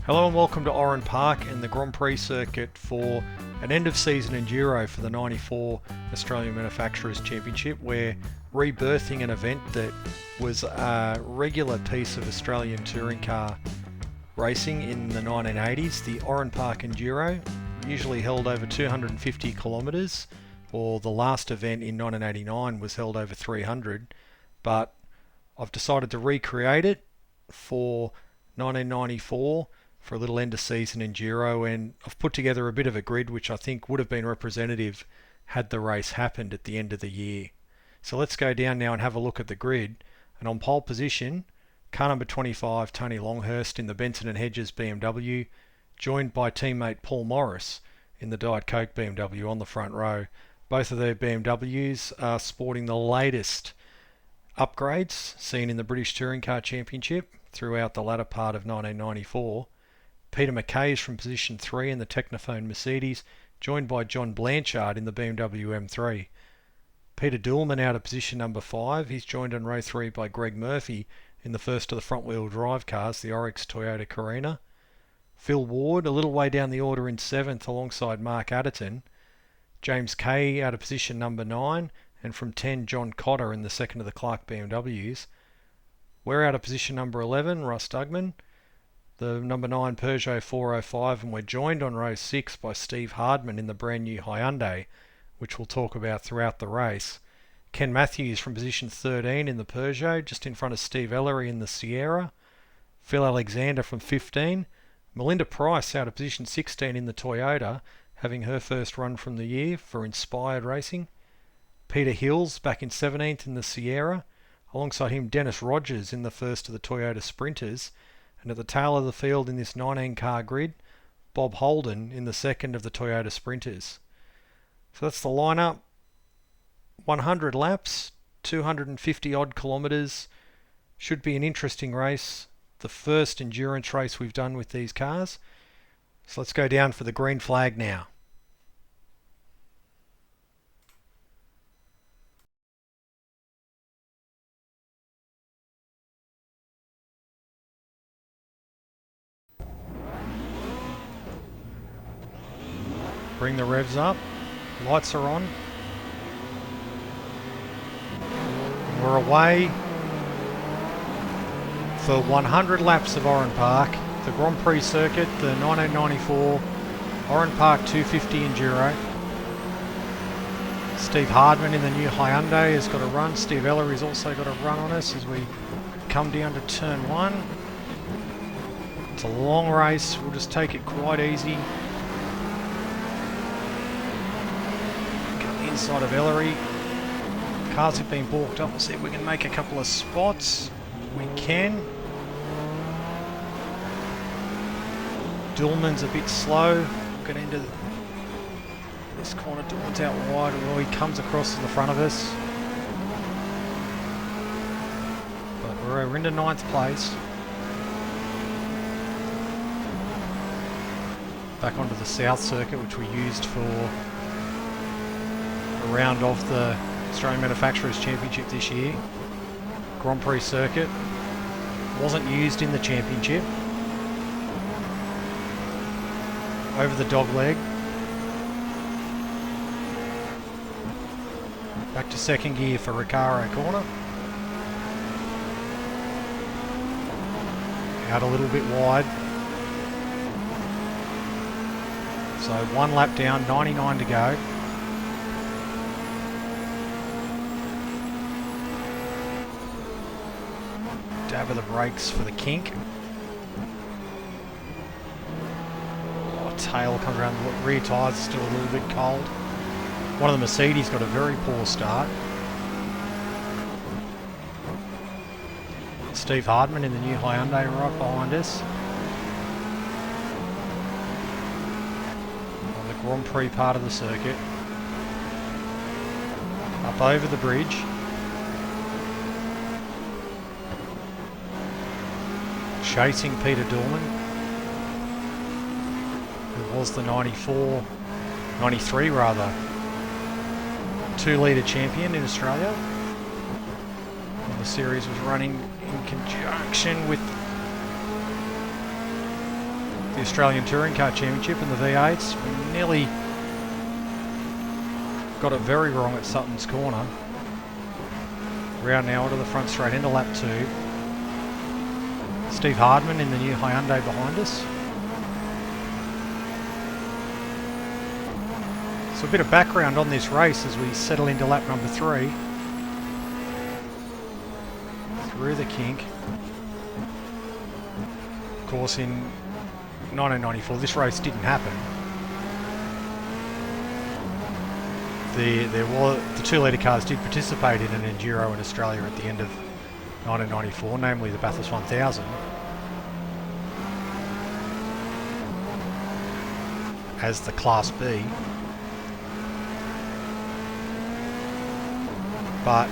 Hello and welcome to Oran Park and the Grand Prix circuit for an end of season Enduro for the 94 Australian Manufacturers Championship. We're rebirthing an event that was a regular piece of Australian touring car racing in the 1980s, the Oran Park Enduro, usually held over 250 kilometres, or the last event in 1989 was held over 300, but I've decided to recreate it for 1994 for a little end of season Enduro, and I've put together a bit of a grid which I think would have been representative had the race happened at the end of the year. So let's go down now and have a look at the grid. And on pole position, car number 25, Tony Longhurst in the Benson & Hedges BMW, joined by teammate Paul Morris in the Diet Coke BMW on the front row. Both of their BMWs are sporting the latest upgrades seen in the British Touring Car Championship throughout the latter part of 1994. Peter McKay is from position 3 in the Technophone Mercedes, joined by John Blanchard in the BMW M3. Peter Dillman out of position number 5. He's joined on row 3 by Greg Murphy in the first of the front-wheel drive cars, the Oryx Toyota Carina. Phil Ward a little way down the order in 7th alongside Mark Adderton. James Kay out of position number 9, and from 10 John Cotter in the second of the Clark BMWs. We're out of position number 11, Russ Dugman, the number 9 Peugeot 405, and we're joined on row 6 by Steve Hardman in the brand new Hyundai, which we'll talk about throughout the race. Ken Matthews from position 13 in the Peugeot, just in front of Steve Ellery in the Sierra. Phil Alexander from 15. Melinda Price out of position 16 in the Toyota, having her first run from the year for Inspired Racing. Peter Hills back in 17th in the Sierra. Alongside him, Dennis Rogers in the first of the Toyota Sprinters. And at the tail of the field in this 19-car grid, Bob Holden in the second of the Toyota Sprinters. So that's the lineup. 100 laps, 250 odd kilometres. Should be an interesting race. The first endurance race we've done with these cars. So let's go down for the green flag now. Bring the revs up. Lights are on. We're away for 100 laps of Oran Park, the Grand Prix circuit, the 1994 Oran Park 250 Enduro. Steve Hardman in the new Hyundai has got a run. Steve Ellery's also got a run on us as we come down to turn 1. It's a long race. We'll just take it quite easy. Inside of Ellery. Cars have been balked up. We'll see if we can make a couple of spots. We can. Dillman's a bit slow. We'll get into this corner. Dillman's out wide. Well, he comes across to the front of us. But we're into 9th place. Back onto the South Circuit, which we used for round off the Australian Manufacturers Championship this year. Grand Prix circuit wasn't used in the championship. Over the dog leg. Back to second gear for Recaro corner. Out a little bit wide. So 1 lap down, 99 to go. Dab of the brakes for the kink. Oh, tail comes around. The rear tyres are still a little bit cold. One of the Mercedes got a very poor start. Steve Hardman in the new Hyundai right behind us. On the Grand Prix part of the circuit. Up over the bridge. Chasing Peter Dillman, who was the 93 2-litre champion in Australia. And the series was running in conjunction with the Australian Touring Car Championship in the V8s. We nearly got it very wrong at Sutton's Corner. Round now onto the front straight into lap 2. Steve Hardman in the new Hyundai behind us. So a bit of background on this race as we settle into lap number 3. Through the kink. Of course, in 1994 this race didn't happen. The 2-litre cars did participate in an Enduro in Australia at the end of 1994, namely the Bathurst 1000. As the Class B. But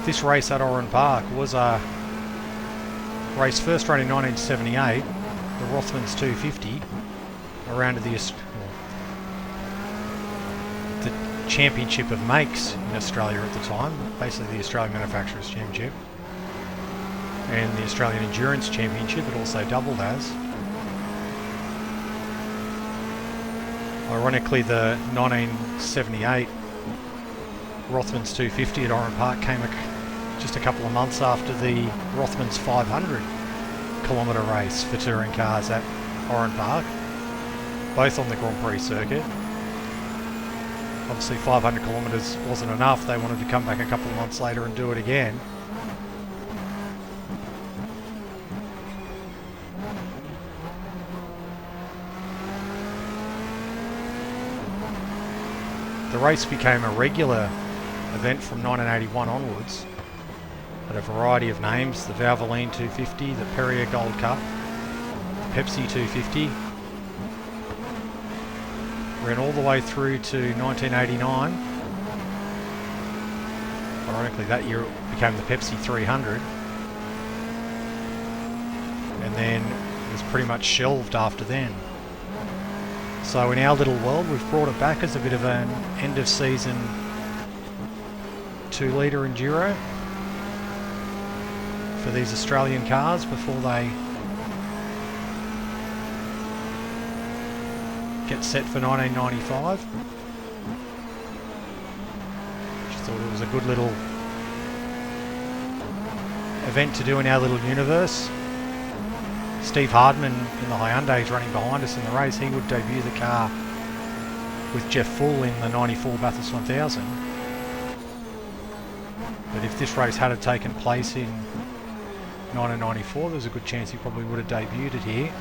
this race at Oran Park was a race first run in 1978, the Rothmans 250, around to the Championship of Makes in Australia at the time, basically the Australian Manufacturers Championship, and the Australian Endurance Championship it also doubled as. Ironically, the 1978 Rothmans 250 at Oran Park came just a couple of months after the Rothmans 500 kilometre race for touring cars at Oran Park, both on the Grand Prix circuit. Obviously 500 kilometres wasn't enough, they wanted to come back a couple of months later and do it again. The race became a regular event from 1981 onwards. Had a variety of names: the Valvoline 250, the Perrier Gold Cup, the Pepsi 250. Ran all the way through to 1989. Ironically, that year it became the Pepsi 300. And then it was pretty much shelved after then. So in our little world, we've brought it back as a bit of an end-of-season 2-litre Enduro for these Australian cars before they get set for 1995. Just thought it was a good little event to do in our little universe. Steve Hardman in the Hyundai is running behind us in the race. He would debut the car with Jeff Full in the 94 Bathurst 1000. But if this race had taken place in 1994, there's a good chance he probably would have debuted it here.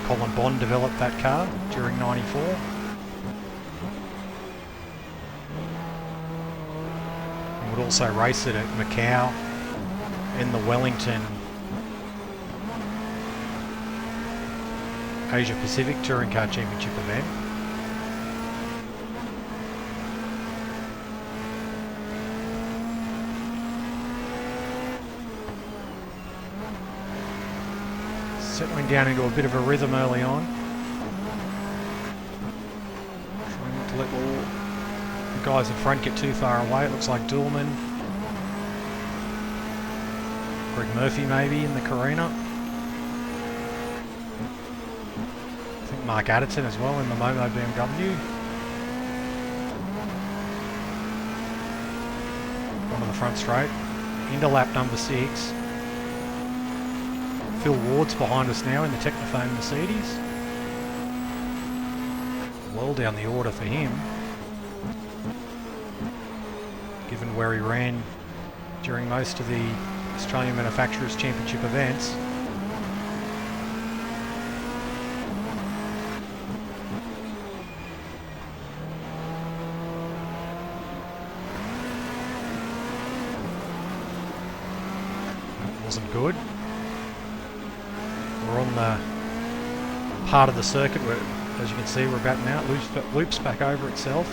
Colin Bond developed that car during 94. And would also race it at Macau in the Wellington Asia Pacific Touring Car Championship event. Settling down into a bit of a rhythm early on. Trying not to let the guys in front get too far away. It looks like Duhlman, Greg Murphy maybe in the Carina. I think Mark Adderton as well in the Momo BMW. Onto the front straight. Into lap number 6. Phil Ward's behind us now in the Technophone Mercedes. Well down the order for him, given where he ran during most of the Australian Manufacturers Championship events. That wasn't good. We're on the part of the circuit where, as you can see, we're about now. It loops back over itself,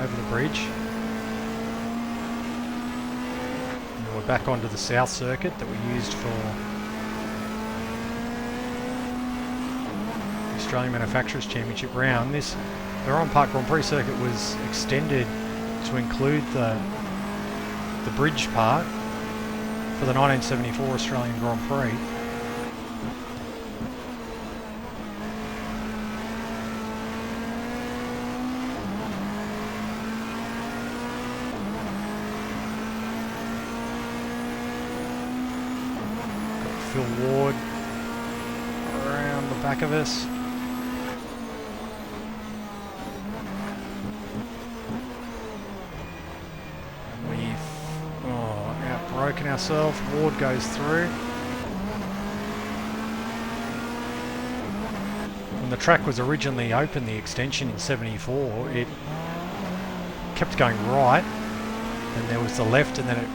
over the bridge. And we're back onto the south circuit that we used for the Australian Manufacturers Championship round. The Oran Park Grand Prix circuit was extended to include the bridge part for the 1974 Australian Grand Prix. Phil Ward around the back of us. And we've outbroken ourselves. Ward goes through. When the track was originally open, the extension in 74, it kept going right, and there was the left, and then it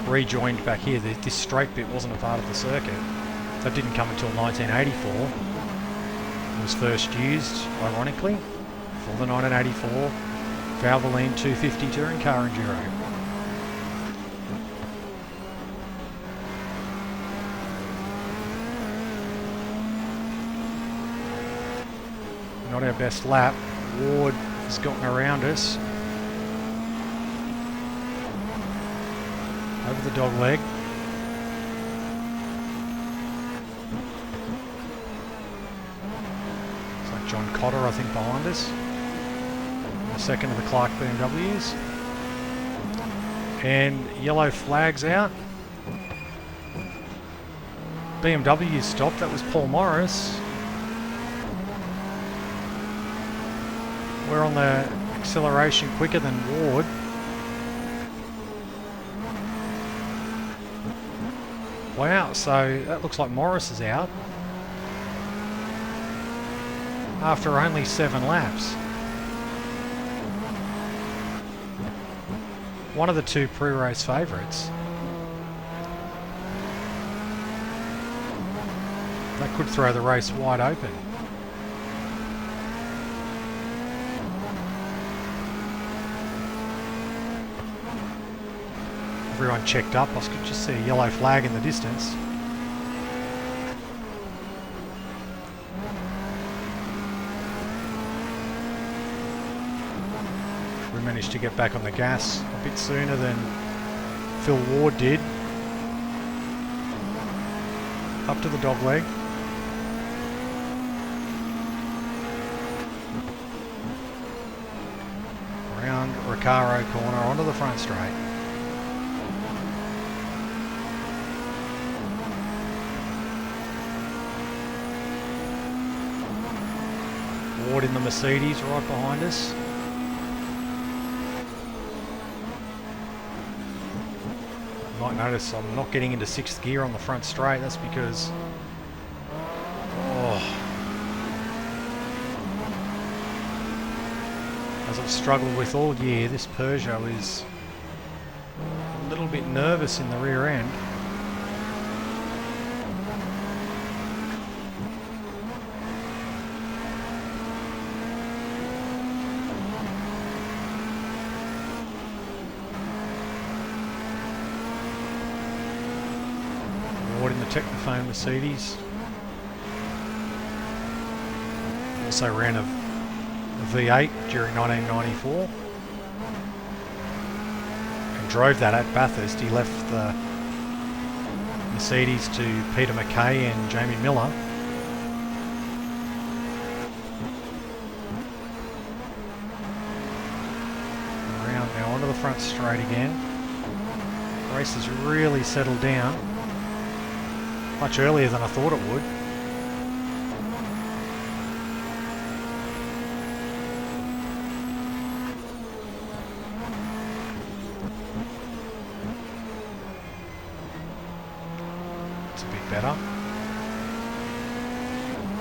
rejoined back here. This straight bit wasn't a part of the circuit. That didn't come until 1984. It was first used, ironically, for the 1984 Valvoline 250 Touring Car Enduro. Not our best lap. Ward has gotten around us. Over the dog leg. It's like John Cotter, I think, behind us. The second of the Clark BMWs. And yellow flags out. BMW stopped. That was Paul Morris. We're on the acceleration quicker than Ward. Wow, so that looks like Morris is out after only 7 laps. One of the 2 pre-race favourites. That could throw the race wide open. Everyone checked up. I could just see a yellow flag in the distance. We managed to get back on the gas a bit sooner than Phil Ward did. Up to the dog leg. Around Recaro corner onto the front straight. Ward in the Mercedes right behind us. You might notice I'm not getting into 6th gear on the front straight. That's because as I've struggled with all year, this Peugeot is a little bit nervous in the rear end. In the Technophone Mercedes. Also ran a V8 during 1994 and drove that at Bathurst. He left the Mercedes to Peter McKay and Jamie Miller. Around now onto the front straight again. The race has really settled down. Much earlier than I thought it would. It's a bit better.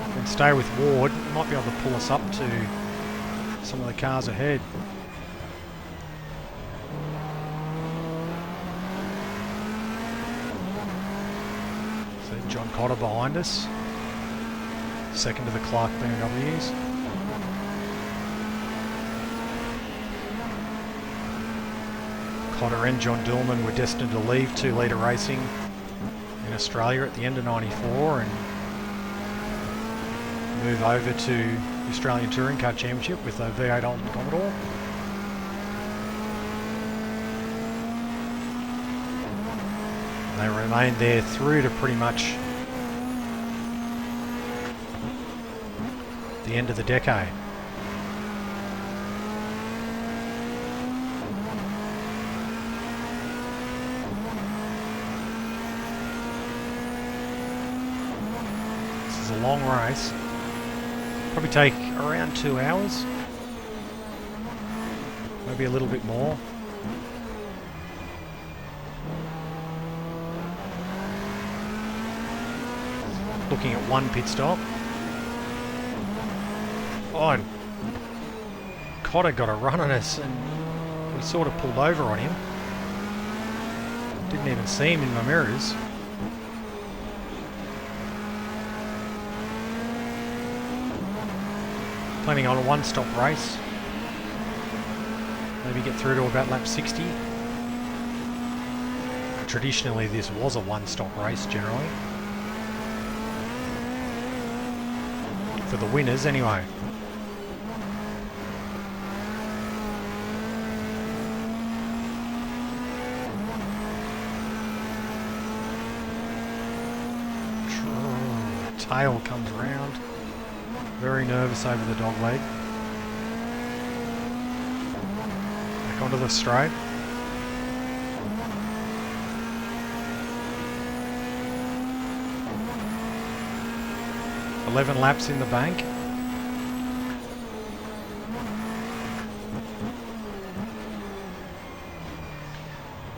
If we can stay with Ward, we might be able to pull us up to some of the cars ahead. John Cotter behind us, second to the Clark BMWs. Cotter and John Dillman were destined to leave 2 Litre Racing in Australia at the end of 94 and move over to the Australian Touring Car Championship with a V8 Holden Commodore. They remained there through to pretty much the end of the decade. This is a long race. Probably take around 2 hours. Maybe a little bit more. Looking at one pit stop. Oh, and Cotter got a run on us and we sort of pulled over on him. Didn't even see him in my mirrors. Planning on a one-stop race. Maybe get through to about lap 60. Traditionally this was a one-stop race generally. For the winners anyway. Tail comes round. Very nervous over the dog leg. Back onto the straight. "11 laps in the bank."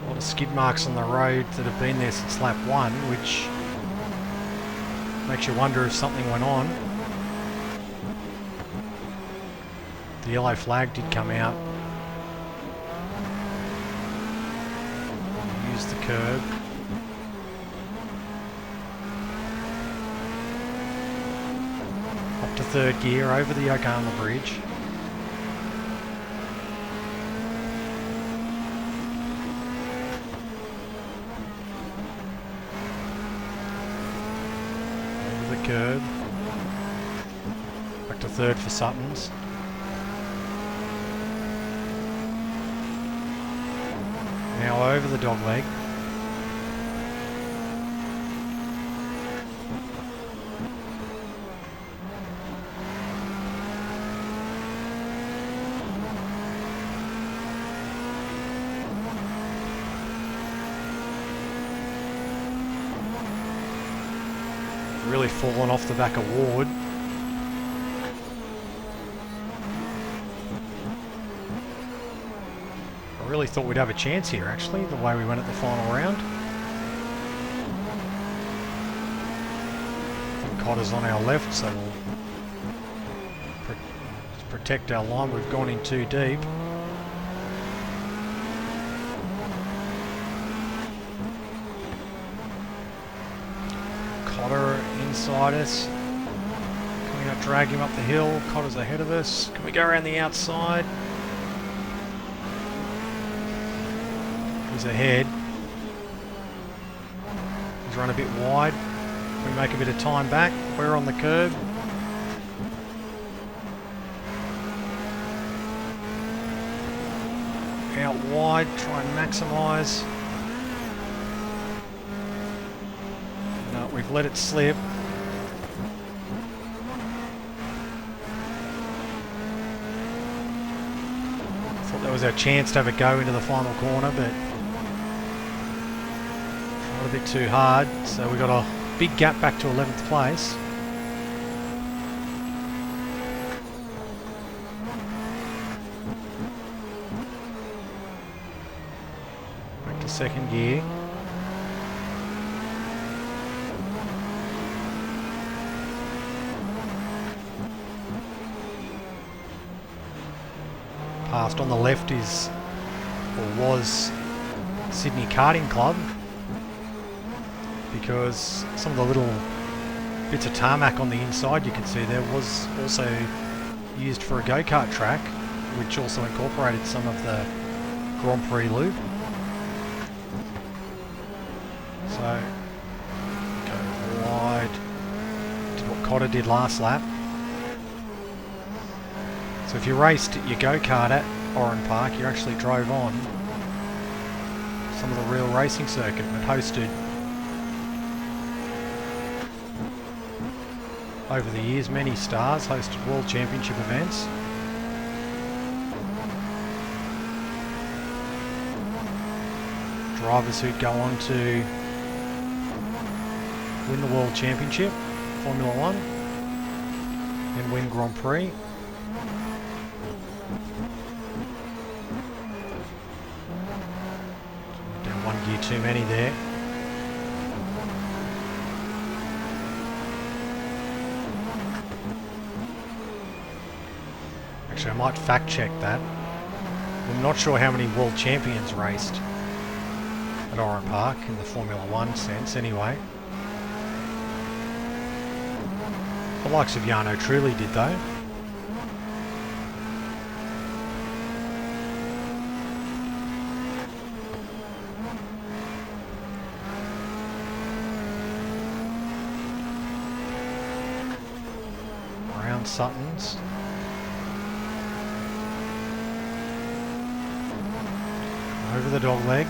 A lot of skid marks on the road that have been there since lap 1, which makes you wonder if something went on. The yellow flag did come out. Use the curb. Up to third gear over the Yokohama Bridge. Over the curb. Back to third for Suttons. Now over the dog leg. Really fallen off the back of Ward. I really thought we'd have a chance here actually, the way we went at the final round. I think Cotter's on our left, so we'll protect our line. We've gone in too deep. Cotter inside us. Can we not drag him up the hill? Cotter's ahead of us. Can we go around the outside? He's ahead. He's run a bit wide. We make a bit of time back. We're on the curb. Out wide, try and maximise. No, we've let it slip. Thought that was our chance to have a go into the final corner, but a bit too hard, so we got a big gap back to 11th place. Back to second gear. Past on the left is, or was, Sydney Karting Club. Because some of the little bits of tarmac on the inside you can see there was also used for a go-kart track, which also incorporated some of the Grand Prix loop. So, go wide, did what Cotter did last lap. So if you raced your go-kart at Oran Park, you actually drove on some of the real racing circuit, and it hosted over the years. Many stars hosted World Championship events. Drivers who'd go on to win the World Championship, Formula One, and win Grand Prix. Down one gear too many there. Actually, I might fact check that. I'm not sure how many world champions raced at Oran Park in the Formula One sense anyway. The likes of Jarno Trulli did though. Around Suttons. Over the dog leg.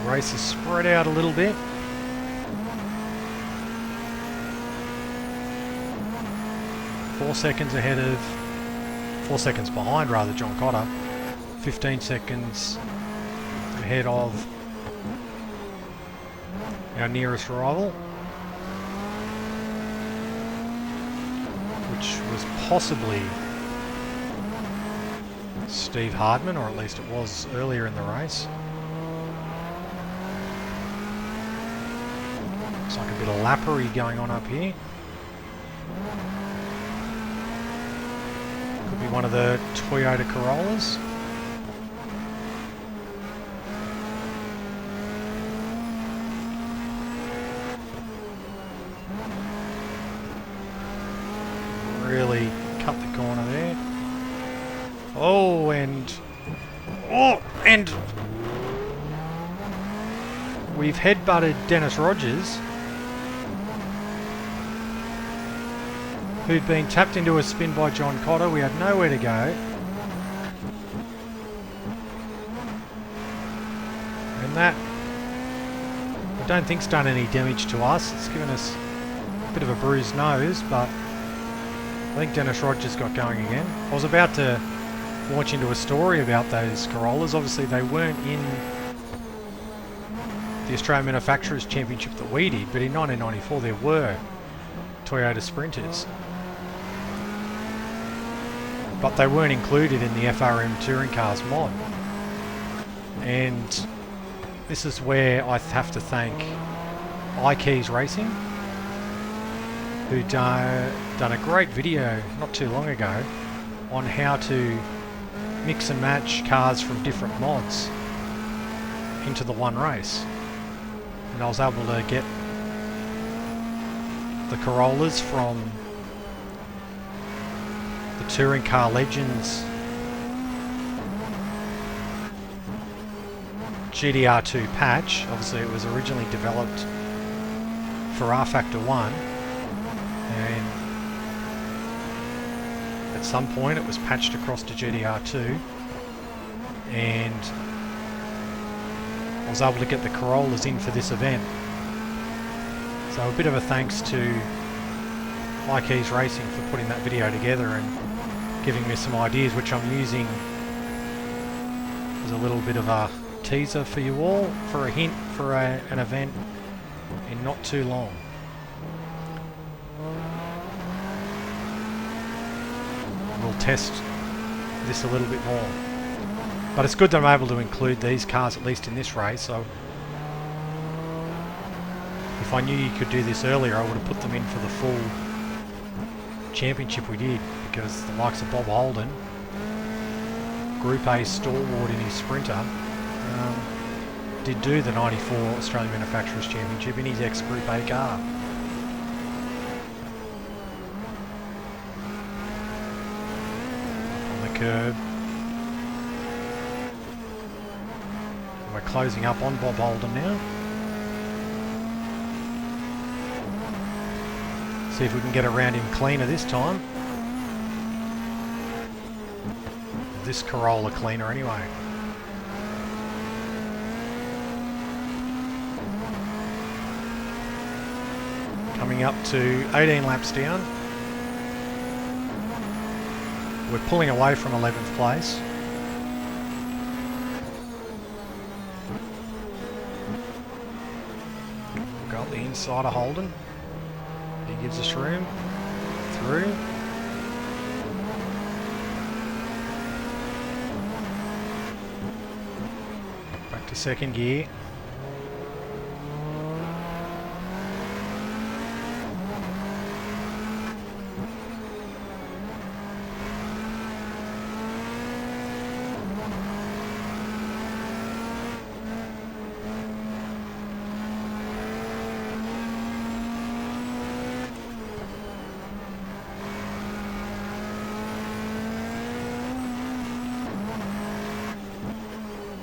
The race is spread out a little bit. Four seconds behind rather, John Cotter. 15 seconds ahead of our nearest rival, which was possibly Steve Hardman, or at least it was earlier in the race. Looks like a bit of lappery going on up here. Could be one of the Toyota Corollas. Really cut the corner there. And we've headbutted Dennis Rogers, who'd been tapped into a spin by John Cotter. We had nowhere to go. And that, I don't think's done any damage to us. It's given us a bit of a bruised nose, but I think Dennis Rogers got going again. I was about to launch into a story about those Corollas. Obviously they weren't in the Australian Manufacturers Championship that we did, but in 1994 there were Toyota Sprinters. But they weren't included in the FRM Touring Cars mod. And this is where I have to thank iKeys Racing, who done a great video not too long ago on how to mix and match cars from different mods into the one race. And I was able to get the Corollas from the Touring Car Legends GTR2 patch. Obviously it was originally developed for R-Factor 1, and at some point it was patched across to GTR2, and I was able to get the Corollas in for this event. So a bit of a thanks to iKeys Racing for putting that video together and giving me some ideas, which I'm using as a little bit of a teaser for you all, for a hint for an event in not too long. We'll test this a little bit more. But it's good that I'm able to include these cars, at least in this race. So if I knew you could do this earlier, I would have put them in for the full championship we did, because the likes of Bob Holden, Group A stalwart in his Sprinter, did do the 94 Australian Manufacturers Championship in his ex-Group A car. On the curb. We're closing up on Bob Holden now. See if we can get around him cleaner this time. this Corolla cleaner anyway. Coming up to 18 laps down. We're pulling away from 11th place. Got the inside of Holden. He gives us room. Through. Back to second gear.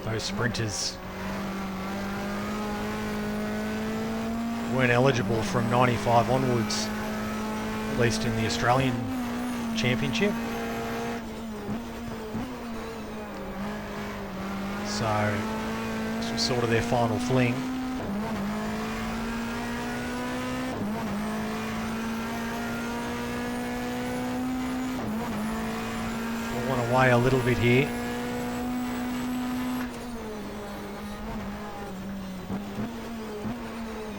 Those sprinters weren't eligible from 95 onwards, at least in the Australian Championship. So this was sort of their final fling. Falling away a little bit here.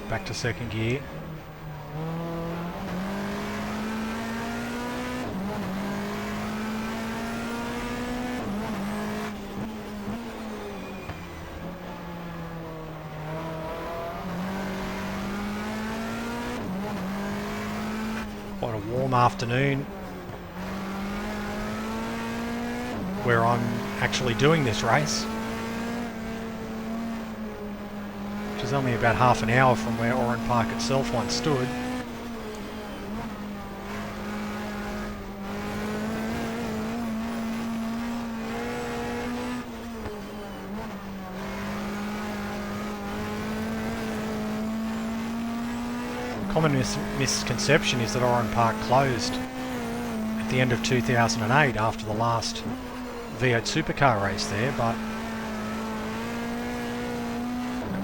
Back to second gear. Quite a warm afternoon where I'm actually doing this race. Which is only about half an hour from where Oran Park itself once stood. Common misconception is that Oran Park closed at the end of 2008 after the last V8 supercar race there, but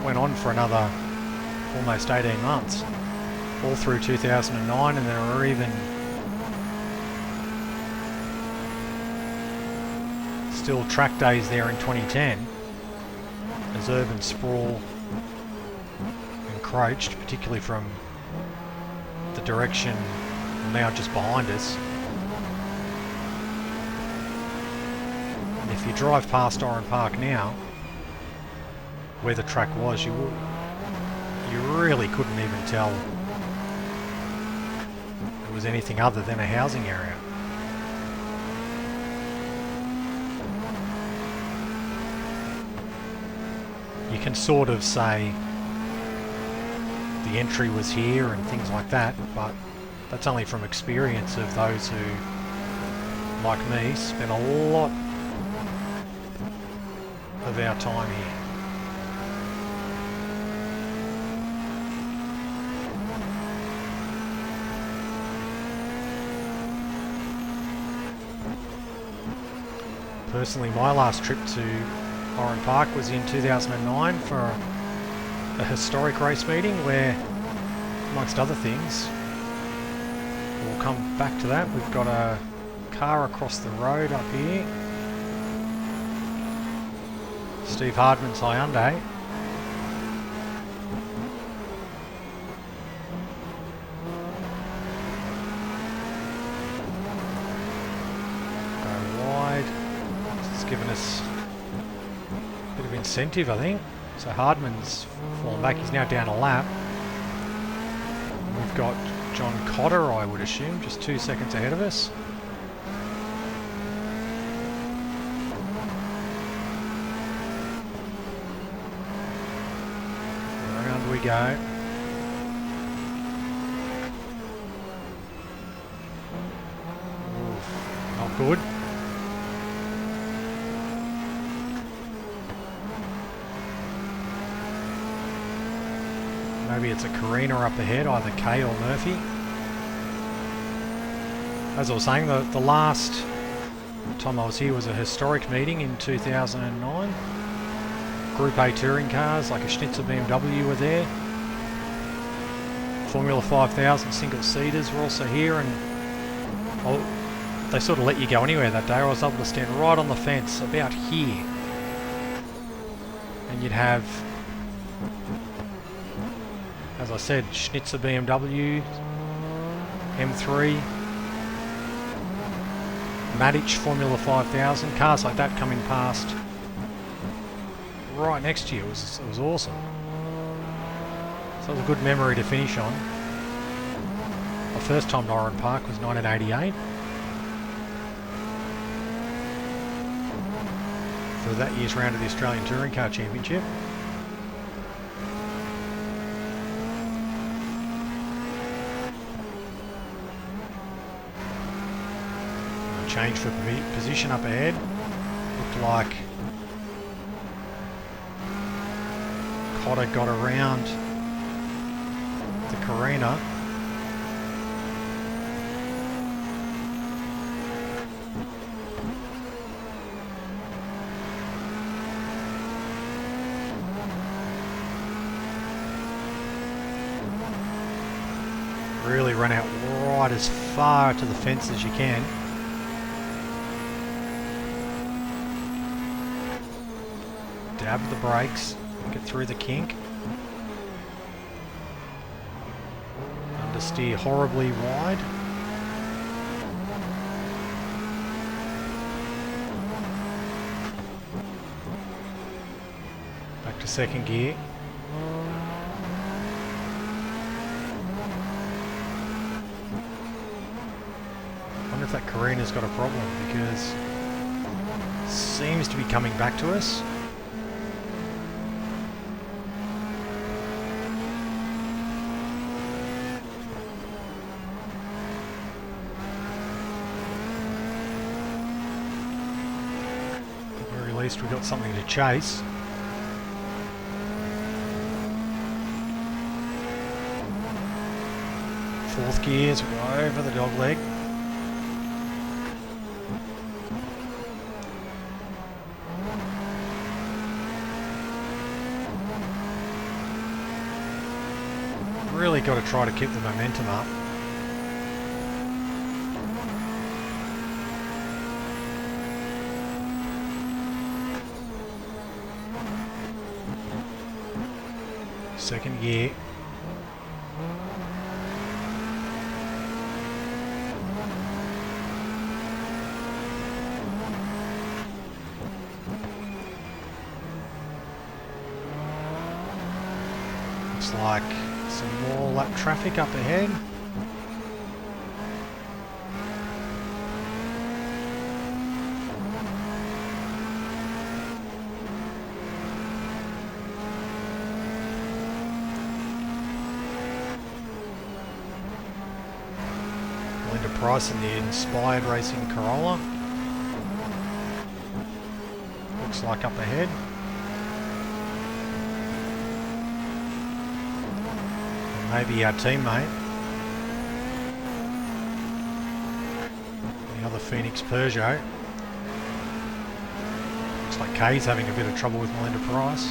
went on for another almost 18 months, all through 2009, and there were even still track days there in 2010 as urban sprawl encroached, particularly from the direction now just behind us. And if you drive past Oran Park now, where the track was, you really couldn't even tell it was anything other than a housing area. You can sort of say the entry was here and things like that, but that's only from experience of those who, like me, spend a lot of our time here. Personally, my last trip to Oran Park was in 2009 for a historic race meeting where, amongst other things, we'll come back to that. We've got a car across the road up here. Steve Hardman's Hyundai. Go wide. It's given us a bit of incentive, I think. So Hardman's fallen back. He's now down a lap. We've got John Cotter, I would assume, just 2 seconds ahead of us. Around we go. Oof, not good. Maybe it's a Carina up ahead, either Kay or Murphy. As I was saying, the last The time I was here was a historic meeting in 2009. Group A touring cars like a Schnitzer BMW were there. Formula 5000 single-seaters were also here, and they sort of let you go anywhere that day. I was able to stand right on the fence about here, and you'd have, as I said, Schnitzer BMW, M3, Matic Formula 5000, cars like that coming past right next to you. It was awesome. So it was a good memory to finish on. My first time to Oran Park was 1988. For that year's round of the Australian Touring Car Championship. Change for position up ahead. Looked like Cotter got around the Carina. Really run out right as far to the fence as you can. Dab the brakes, get through the kink. Understeer horribly wide. Back to second gear. I wonder if that Carina's got a problem, because it seems to be coming back to us. At least we got something to chase. Fourth gear as we go over the dog leg. Really got to try to keep the momentum up. Second gear. Looks like some more lap traffic up ahead. Price in the Inspired Racing Corolla. Looks like up ahead. And maybe our teammate, the other Phoenix Peugeot. Looks like Kay's having a bit of trouble with Melinda Price.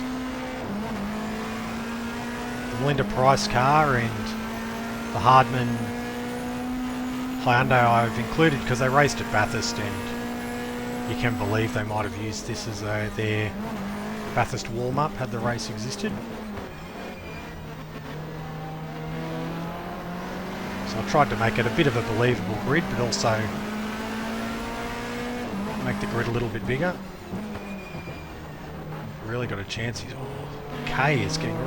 The Melinda Price car and the Hardman Hyundai I've included because they raced at Bathurst, and you can believe they might have used this as their Bathurst warm-up had the race existed. So I tried to make it a bit of a believable grid, but also make the grid a little bit bigger. Really got a chance. Kay is getting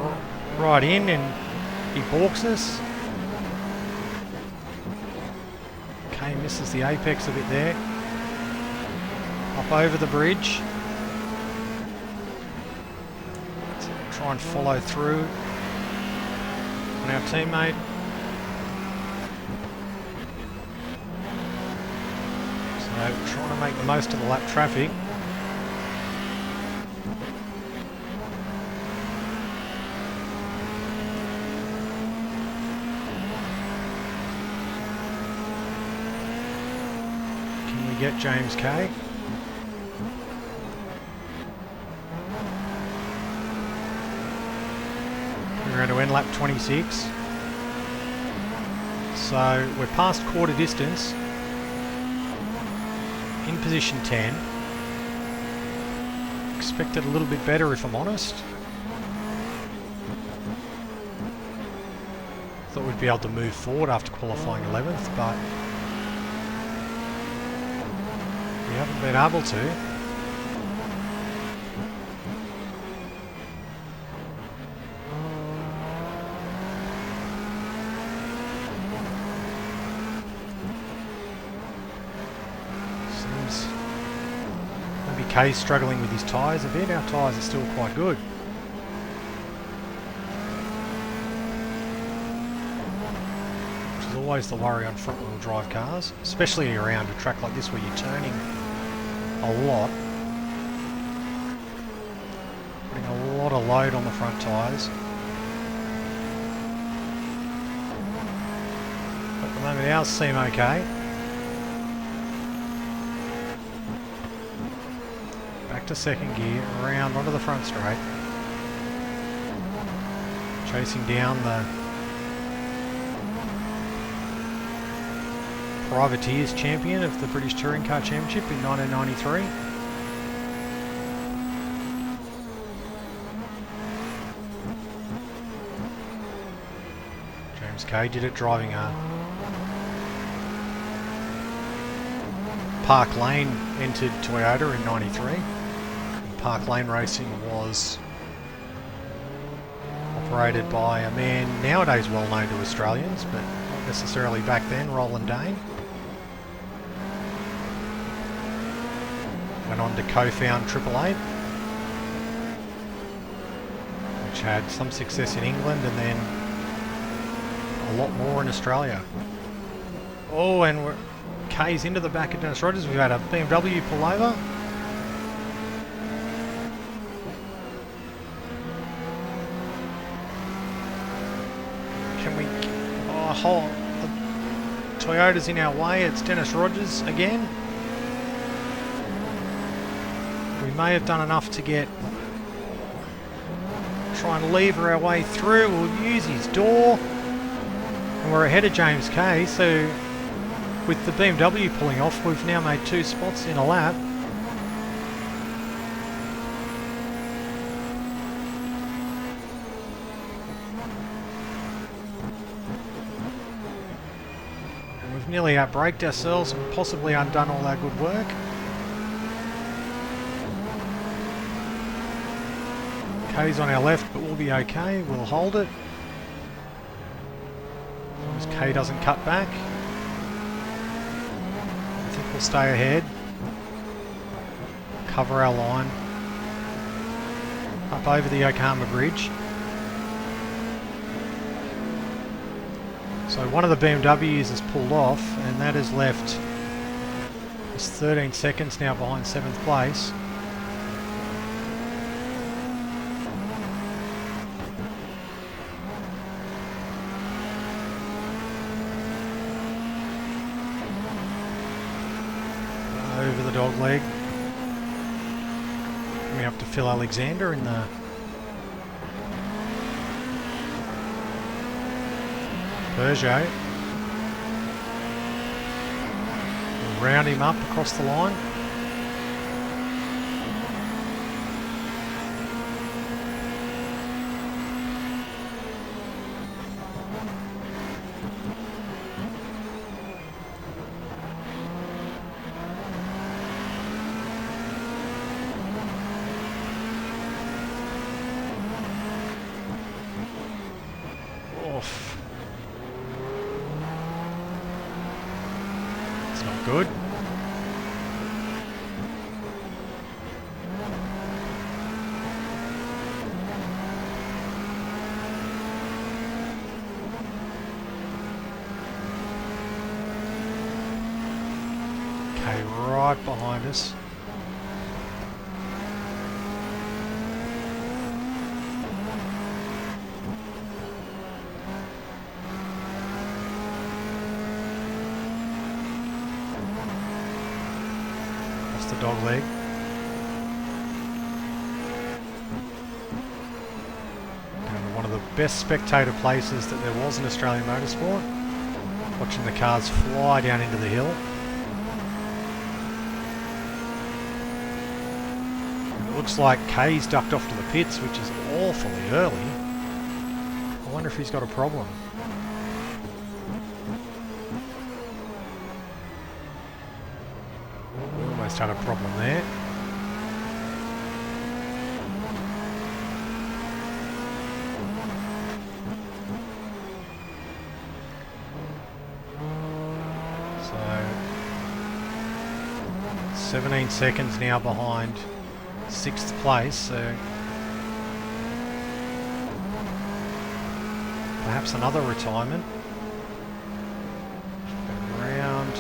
right in, and he balks us. Kay misses the apex a bit there. Up over the bridge. So try and follow through on our teammate. So trying to make the most of the lap traffic. we get James Kay. We're going to end lap 26. So we're past quarter distance. In position 10. Expected a little bit better if I'm honest. Thought we'd be able to move forward after qualifying 11th, but we haven't been able to. Seems maybe Kay's struggling with his tyres a bit. Our tyres are still quite good. Always the worry on front wheel drive cars, especially around a track like this where you're turning a lot, putting a lot of load on the front tyres. At the moment ours seem okay. Back to second gear, around onto the front straight, chasing down the Privateers champion of the British Touring Car Championship in 1993. James Kay did it driving a Park Lane entered Toyota in 93. Park Lane Racing was operated by a man nowadays well known to Australians, but not necessarily back then, Roland Dane. Went on to co-found Triple Eight, which had some success in England and then a lot more in Australia. Oh, and Kay's into the back of Dennis Rogers. We've had a BMW pull over. Can we... Oh, the Toyota's in our way. It's Dennis Rogers again. We may have done enough to try and lever our way through. We'll use his door. And we're ahead of James Kay, so with the BMW pulling off, we've now made 2 spots in a lap. And we've nearly outbraked ourselves and possibly undone all our good work. Kay's on our left, but we'll be okay. We'll hold it. As long as Kay doesn't cut back. I think we'll stay ahead. Cover our line. Up over the Okama Bridge. So one of the BMWs has pulled off, and that has left us 13 seconds now behind 7th place. Over the dog leg. Coming up to Phil Alexander in the Peugeot. We'll round him up across the line. It's not good. Okay, right behind us. Off the dog leg. And one of the best spectator places that there was in Australian motorsport. Watching the cars fly down into the hill. And it looks like Kay's ducked off to the pits, which is awfully early. I wonder if he's got a problem. We almost had a problem there. So 17 seconds now behind 6th place, so perhaps another retirement. Around.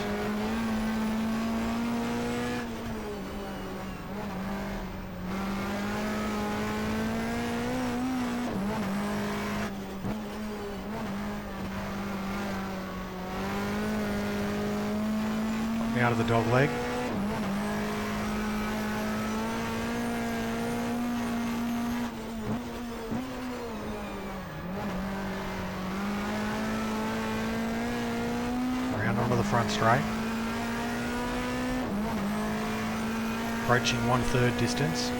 Out of the dog leg. Around onto the front straight. Approaching 1/3 distance.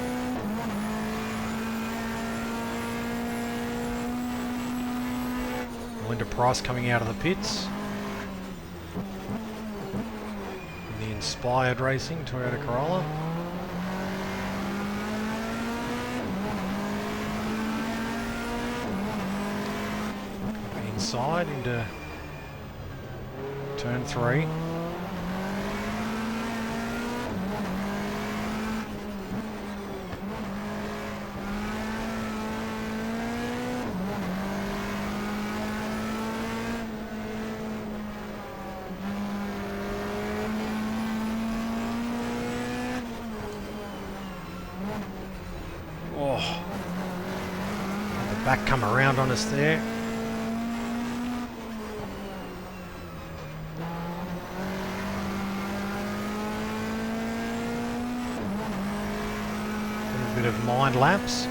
Linda Price coming out of the pits. Inspired Racing Toyota Corolla. Inside into turn 3. Oh, the back come around on us there. A little bit of mind lapse.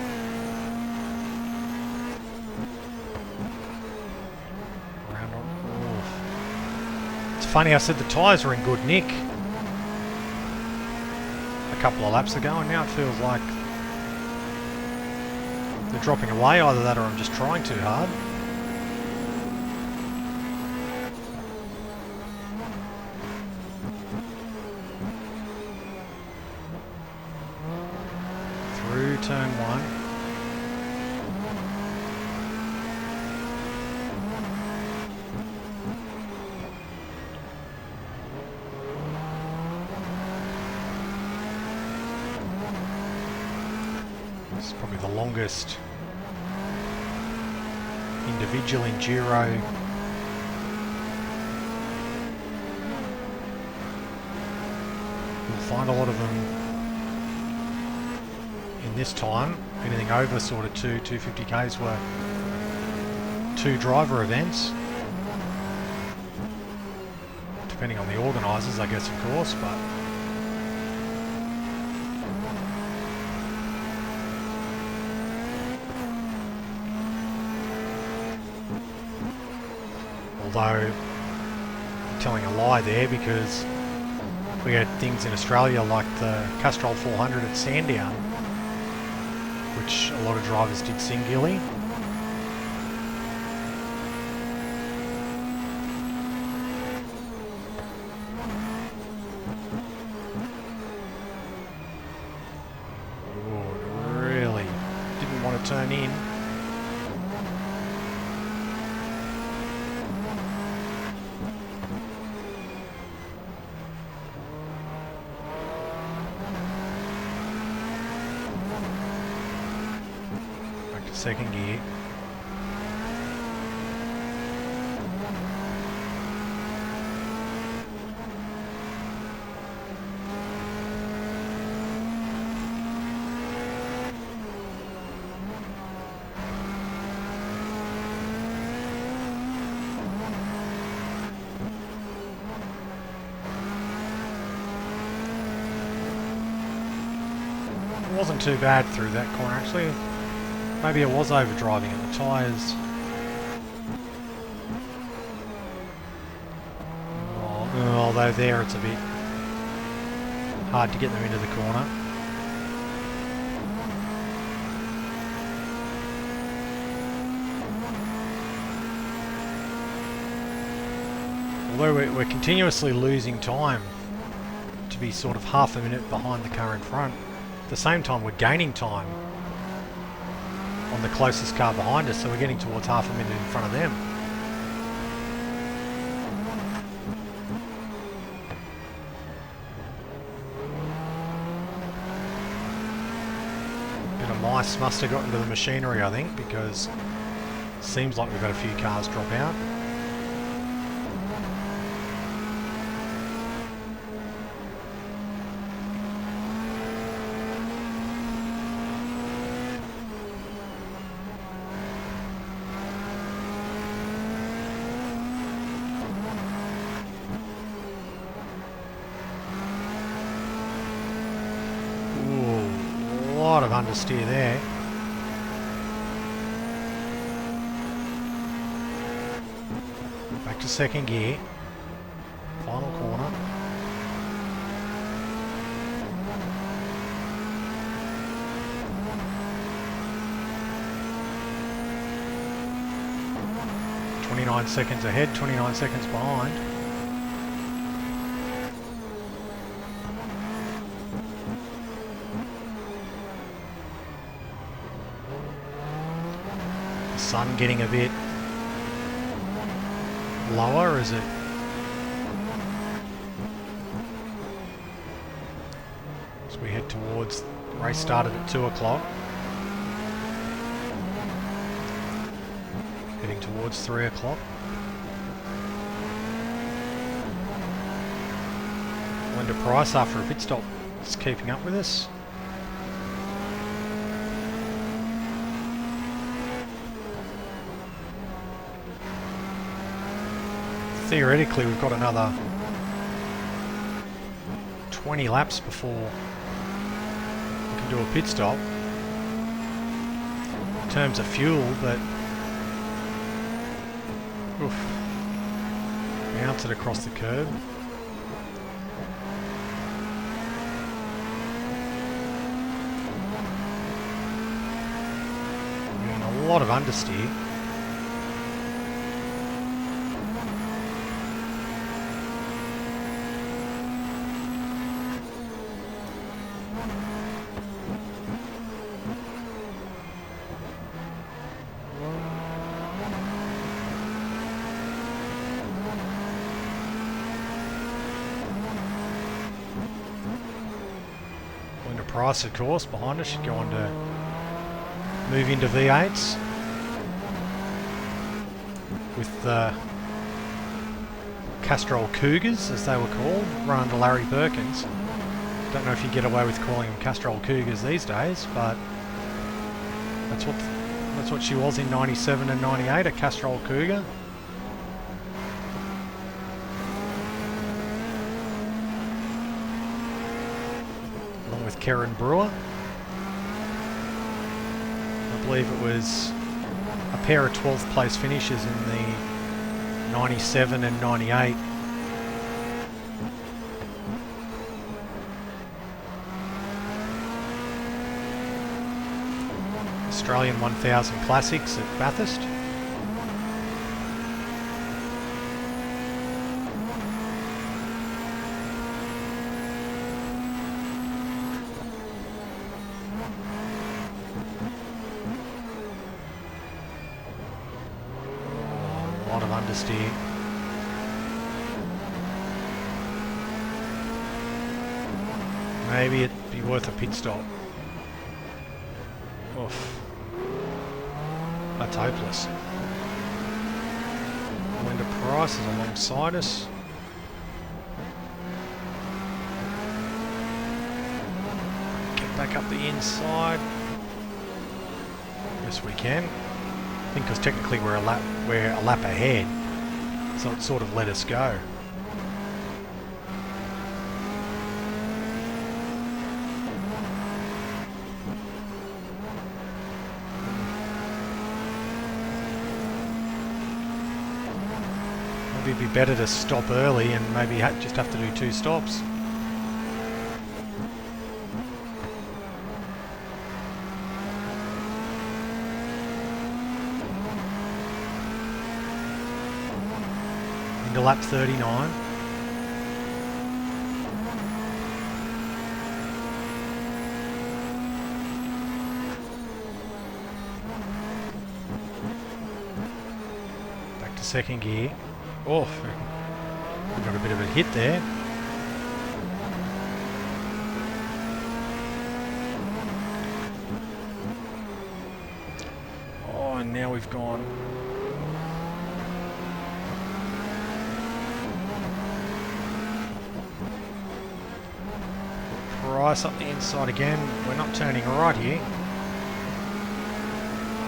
Around on. Oh. It's funny, I said the tyres were in good nick a couple of laps ago, and now it feels like they're dropping away. Either that or I'm just trying too hard. Through turn 1. This is probably the longest individual Enduro you'll find a lot of them in this time. Anything over sort of 250Ks were 2 driver events, depending on the organisers, I guess, of course, but although I'm telling a lie there, because we had things in Australia like the Castrol 400 at Sandown, which a lot of drivers did singularly. Oh, really didn't want to turn in. Second gear. wasn't too bad through that corner actually. Maybe it was overdriving it. The tyres... although there it's a bit hard to get them into the corner. Although we're continuously losing time to be sort of half a minute behind the car in front, at the same time we're gaining time on the closest car behind us, so we're getting towards half a minute in front of them. Bit of mice must have got into the machinery, I think, because it seems like we've got a few cars drop out. A lot of understeer there. Back to second gear. Final corner. .29 seconds ahead, 29 seconds behind. Sun getting a bit lower, is it? As we head towards, the race started at 2 o'clock. Heading towards 3 o'clock. Linda Price after a pit stop is keeping up with us. Theoretically, we've got another 20 laps before we can do a pit stop. In terms of fuel, but oof, mounted across the curb. Getting a lot of understeer. Price, of course, behind us, should go on to move into V8s with the Castrol Cougars, as they were called, run under Larry Birkins. Don't know if you get away with calling them Castrol Cougars these days, but that's what she was in 97 and 98, a Castrol Cougar. With Karen Brewer. I believe it was a pair of 12th place finishes in the 97 and 98. Australian 1000 Classics at Bathurst. Understeer. Maybe it'd be worth a pit stop. Oof. That's hopeless. Linda Price is alongside us. Get back up the inside. Yes, we can. I think because technically we're a lap ahead, so it sort of let us go. Maybe it'd be better to stop early and maybe just have to do 2 stops. Into lap 39. Back to second gear. Oh, we got a bit of a hit there. Oh, and now we've gone. Price up the inside again. We're not turning right here.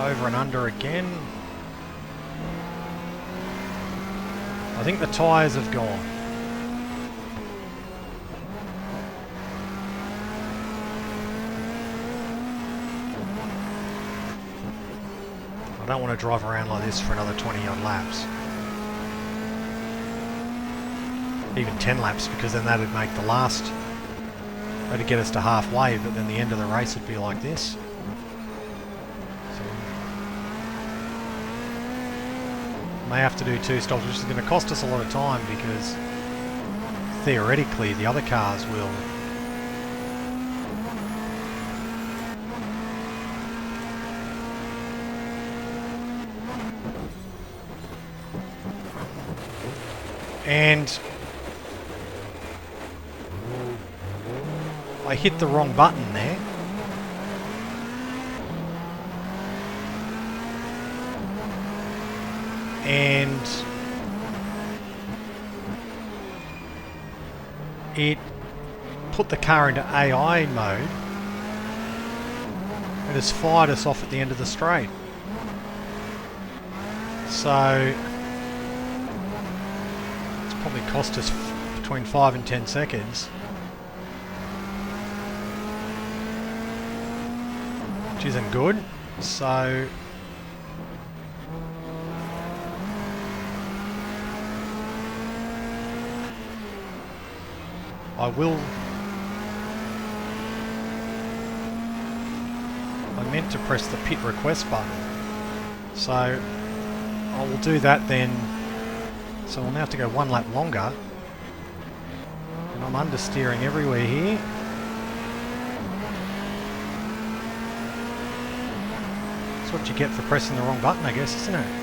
Over and under again. I think the tyres have gone. I don't want to drive around like this for another 20 odd laps. Even 10 laps, because then that'd make the last, that'd get us to halfway, but then the end of the race would be like this. May have to do 2 stops, which is going to cost us a lot of time because theoretically the other cars will. And I hit the wrong button there. And it put the car into AI mode and has fired us off at the end of the straight. So it's probably cost us between 5 and 10 seconds, which isn't good. So I meant to press the pit request button, so I will do that then. So we'll now have to go 1 lap longer, and I'm understeering everywhere here. That's what you get for pressing the wrong button, I guess, isn't it?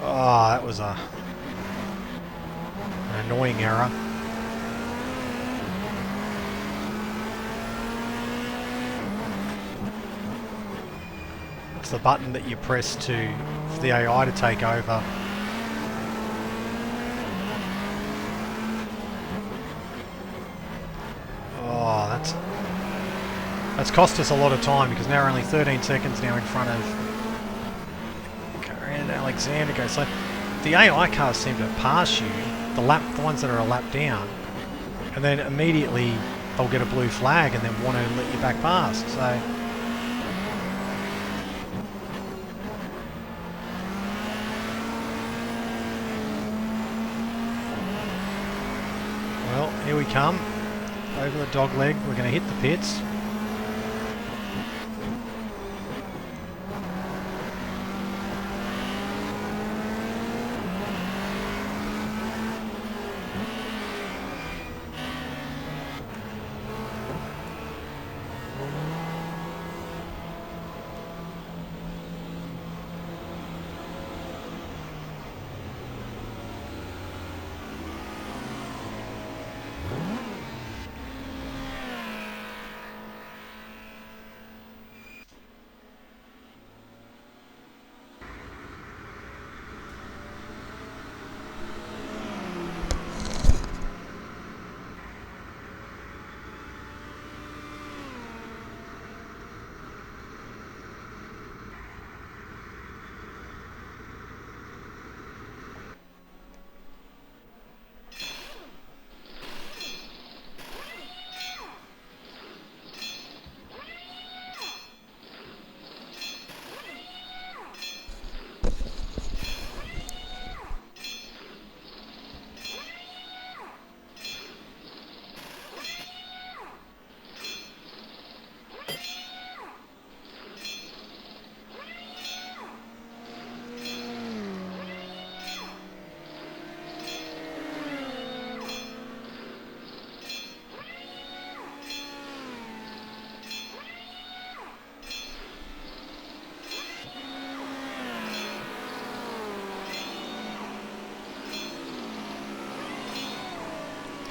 Oh, that was an annoying error. It's the button that you press for the AI to take over. Oh, that's cost us a lot of time because now we're only 13 seconds now in front of Alexander goes. So the AI cars seem to pass you, the ones that are a lap down, and then immediately they'll get a blue flag and then want to let you back past. So well, here we come over the dog leg. We're going to hit the pits.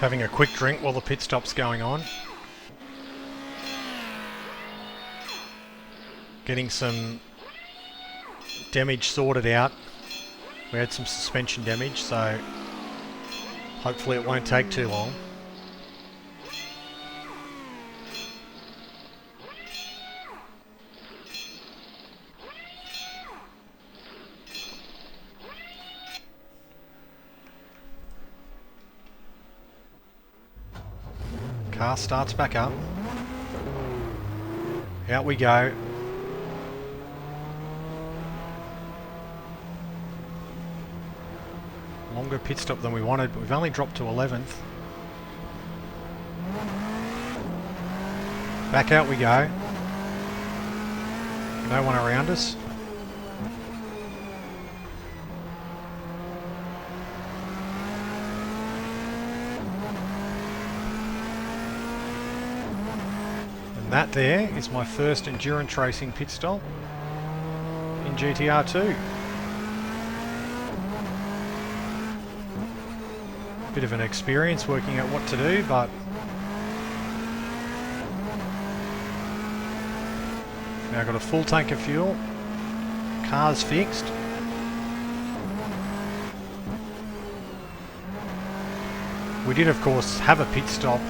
Having a quick drink while the pit stop's going on. Getting some damage sorted out. We had some suspension damage, so hopefully it won't take too long. Car starts back up. Out we go. Longer pit stop than we wanted, but we've only dropped to 11th. Back out we go. No one around us. And that there is my first endurance racing pit stop in GTR2. Bit of an experience working out what to do, but now got a full tank of fuel, car's fixed. We did of course have a pit stop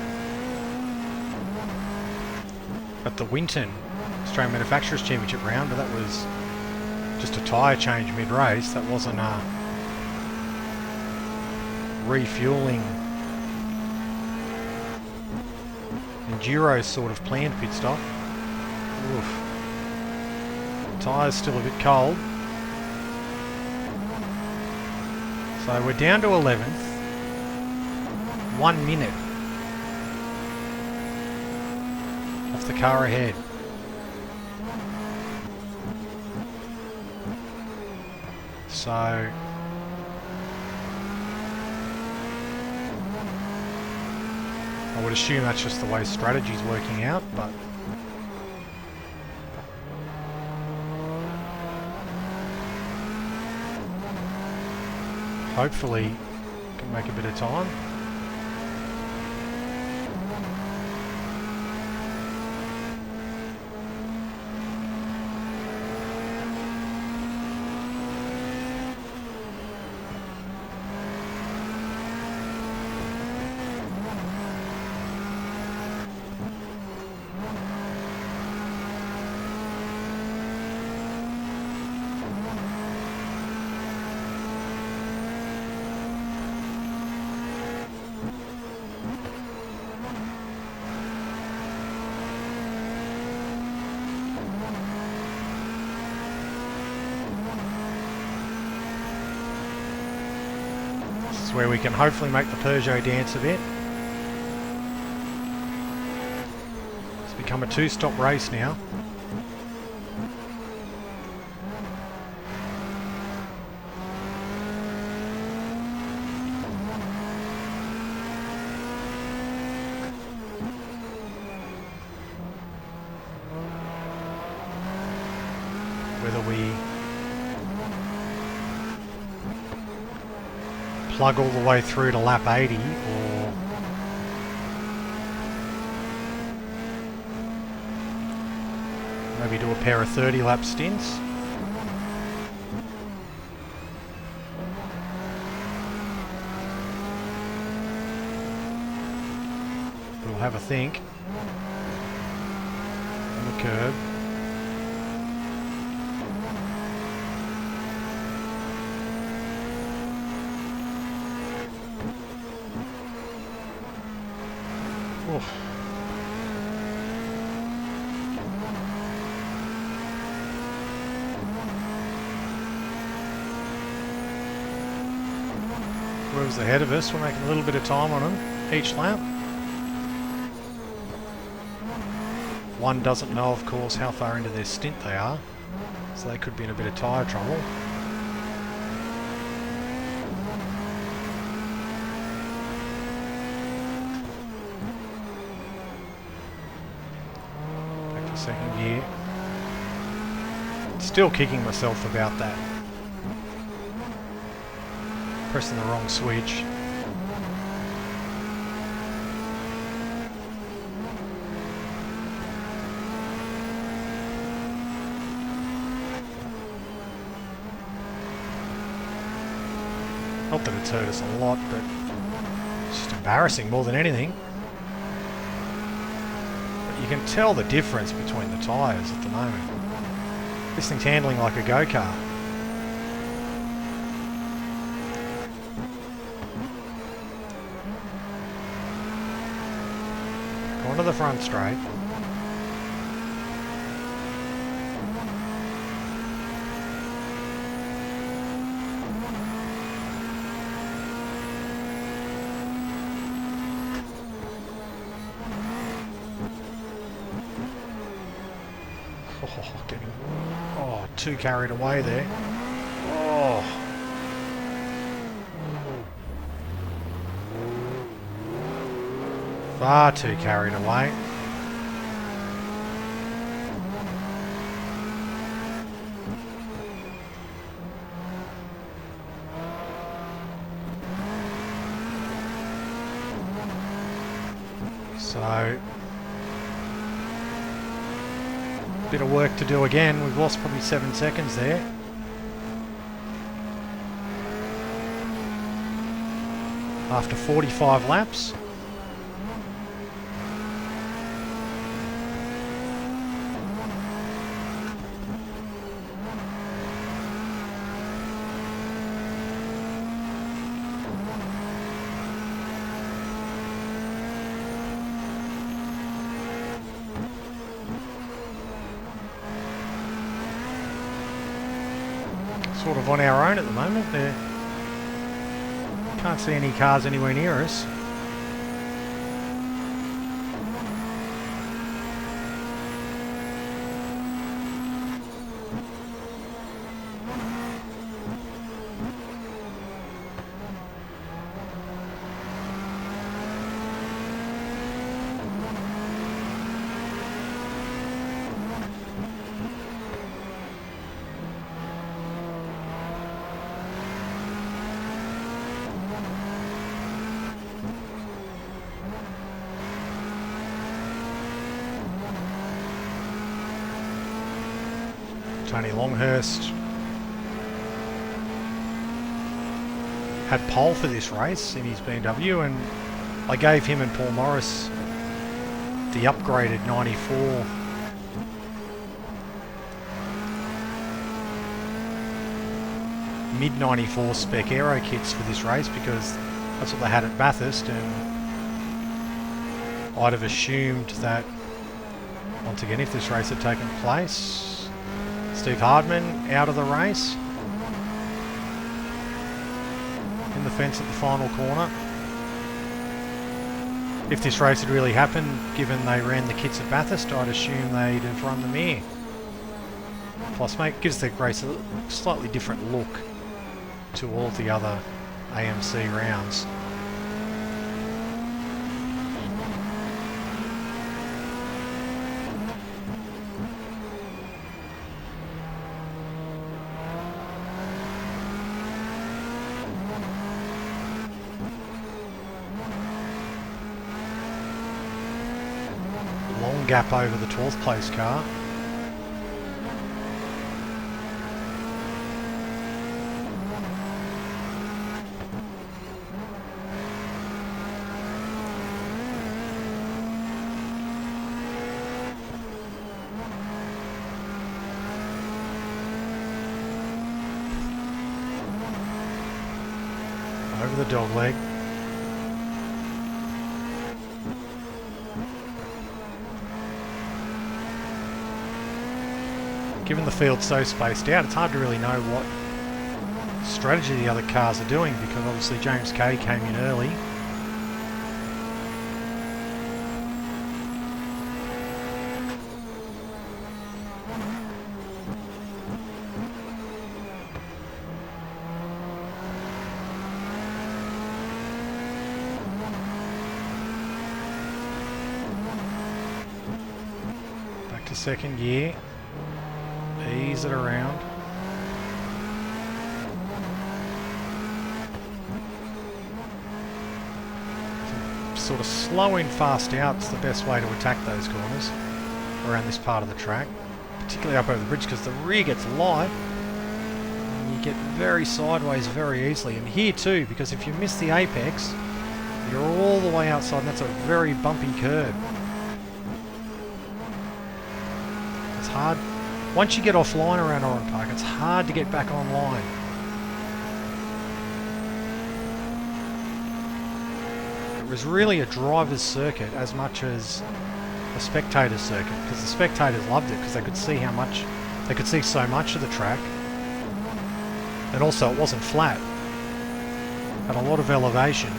at the Winton Australian Manufacturers Championship round, but that was just a tyre change mid-race. That wasn't a refueling Enduro sort of planned pit stop. Oof. Tyre's still a bit cold. So we're down to 11th. 1 minute off the car ahead. So I would assume that's just the way strategy's working out, but hopefully can make a bit of time. Where we can hopefully make the Peugeot dance a bit. It's become a two-stop race now. Whether we plug all the way through to lap 80 or maybe do a pair of 30 lap stints. We'll have a think on the curb. Oof. Whoever's ahead of us, we're making a little bit of time on them each lap. One doesn't know, of course, how far into their stint they are, so they could be in a bit of tyre trouble. Second gear. Still kicking myself about that. Pressing the wrong switch. Not that it's hurt us a lot, but it's just embarrassing more than anything. But you can tell the difference between the tyres at the moment. This thing's handling like a go-kart. Onto the front straight. Too carried away there. Oh. Far too carried away. So, bit of work to do again. We've lost probably 7 seconds there. After 45 laps. Sort of on our own at the moment. There can't see any cars anywhere near us. Tony Longhurst had pole for this race in his BMW, and I gave him and Paul Morris the upgraded 94 mid 94 spec aero kits for this race because that's what they had at Bathurst, and I'd have assumed that once again if this race had taken place, Steve Hardman out of the race in the fence at the final corner. If this race had really happened, given they ran the kits at Bathurst, I'd assume they'd have run them here. Plus, mate, gives the race a slightly different look to all the other AMC rounds. Long gap over the 12th place car. Over the dog leg. Given the field's so spaced out, it's hard to really know what strategy the other cars are doing because obviously James Kay came in early. Back to second gear. Ease it around. Sort of slow in, fast out is the best way to attack those corners around this part of the track, particularly up over the bridge because the rear gets light. You get very sideways very easily. And here too, because if you miss the apex, you're all the way outside, and that's a very bumpy curb. It's hard. Once you get offline around Oran Park, it's hard to get back online. It was really a driver's circuit as much as a spectator's circuit, because the spectators loved it because they could see they could see so much of the track, and also it wasn't flat. Had a lot of elevation.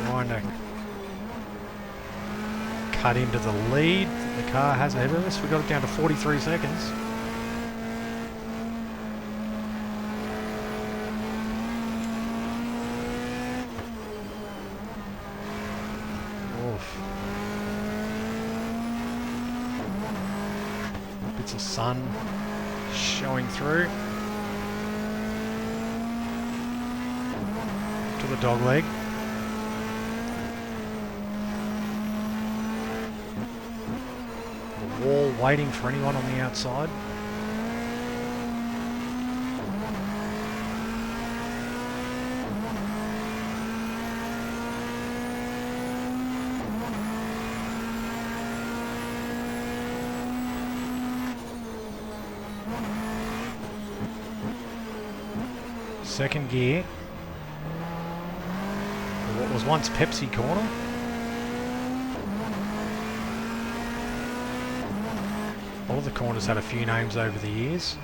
Trying to cut into the lead that the car has ahead of us. We got it down to 43 seconds. Oof. Bits of sun showing through to the dog leg. Wall waiting for anyone on the outside. Second gear. What was once Pepsi corner. All of the corners had a few names over the years.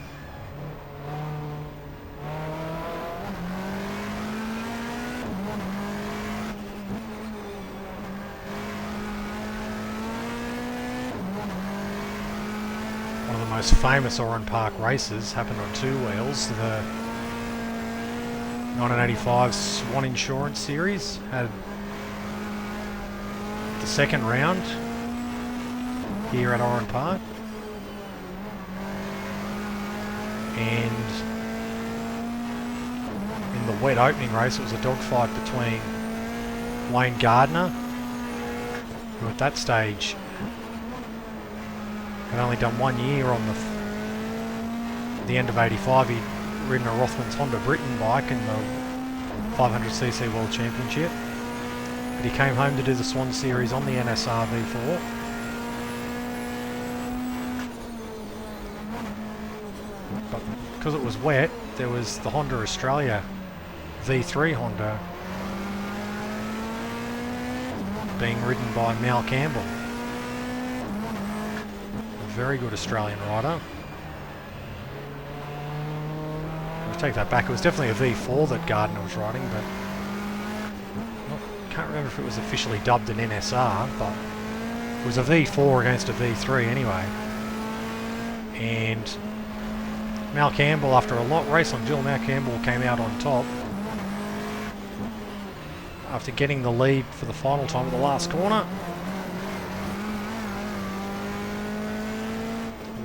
One of the most famous Oran Park races happened on two wheels. The 1985 Swan Insurance Series had the second round here at Oran Park. And in the wet opening race, it was a dogfight between Wayne Gardner, who at that stage had only done 1 year on the end of '85. He'd ridden a Rothmans Honda Britain bike in the 500cc World Championship, but he came home to do the Swan Series on the NSR V4. Because it was wet, there was the Honda Australia V3 Honda being ridden by Mal Campbell, a very good Australian rider. I'll take that back, it was definitely a V4 that Gardner was riding, but I can't remember if it was officially dubbed an NSR, but it was a V4 against a V3 anyway. And Mal Campbell, after a lot race on Jill, Mal Campbell came out on top after getting the lead for the final time at the last corner.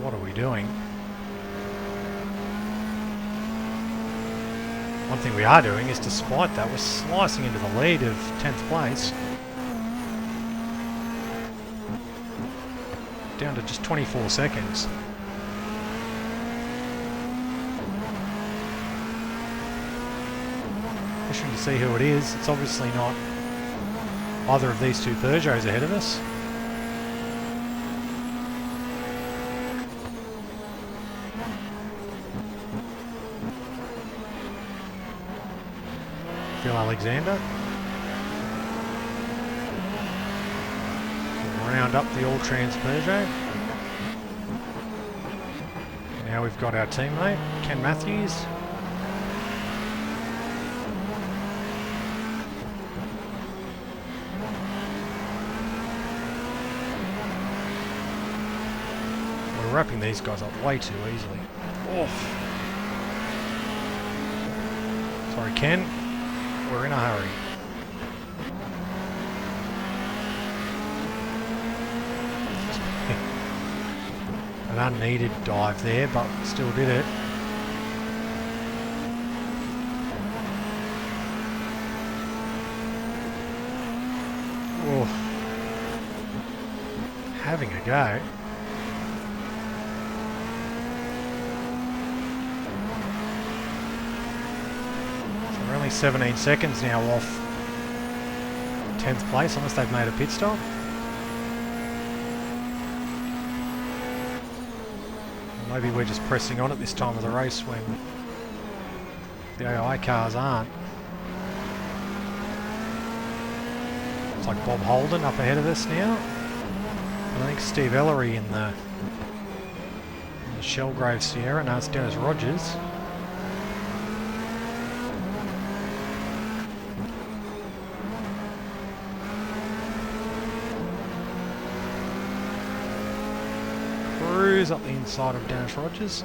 What are we doing? One thing we are doing is, despite that, we're slicing into the lead of 10th place. Down to just 24 seconds. Interesting to see who it is. It's obviously not either of these two Peugeots ahead of us. Phil Alexander. We'll round up the all-trans Peugeot. Now we've got our teammate, Ken Matthews. We're wrapping these guys up way too easily. Oof. Sorry, Ken. We're in a hurry. An unneeded dive there, but still did it. Oh, having a go. So we're only 17 seconds now off 10th place, unless they've made a pit stop. Maybe we're just pressing on at this time of the race when the AI cars aren't. It's like Bob Holden up ahead of us now. I think Steve Ellery in the Shellgrave Sierra. No, it's Dennis Rogers. Cruise up the inside of Dennis Rogers.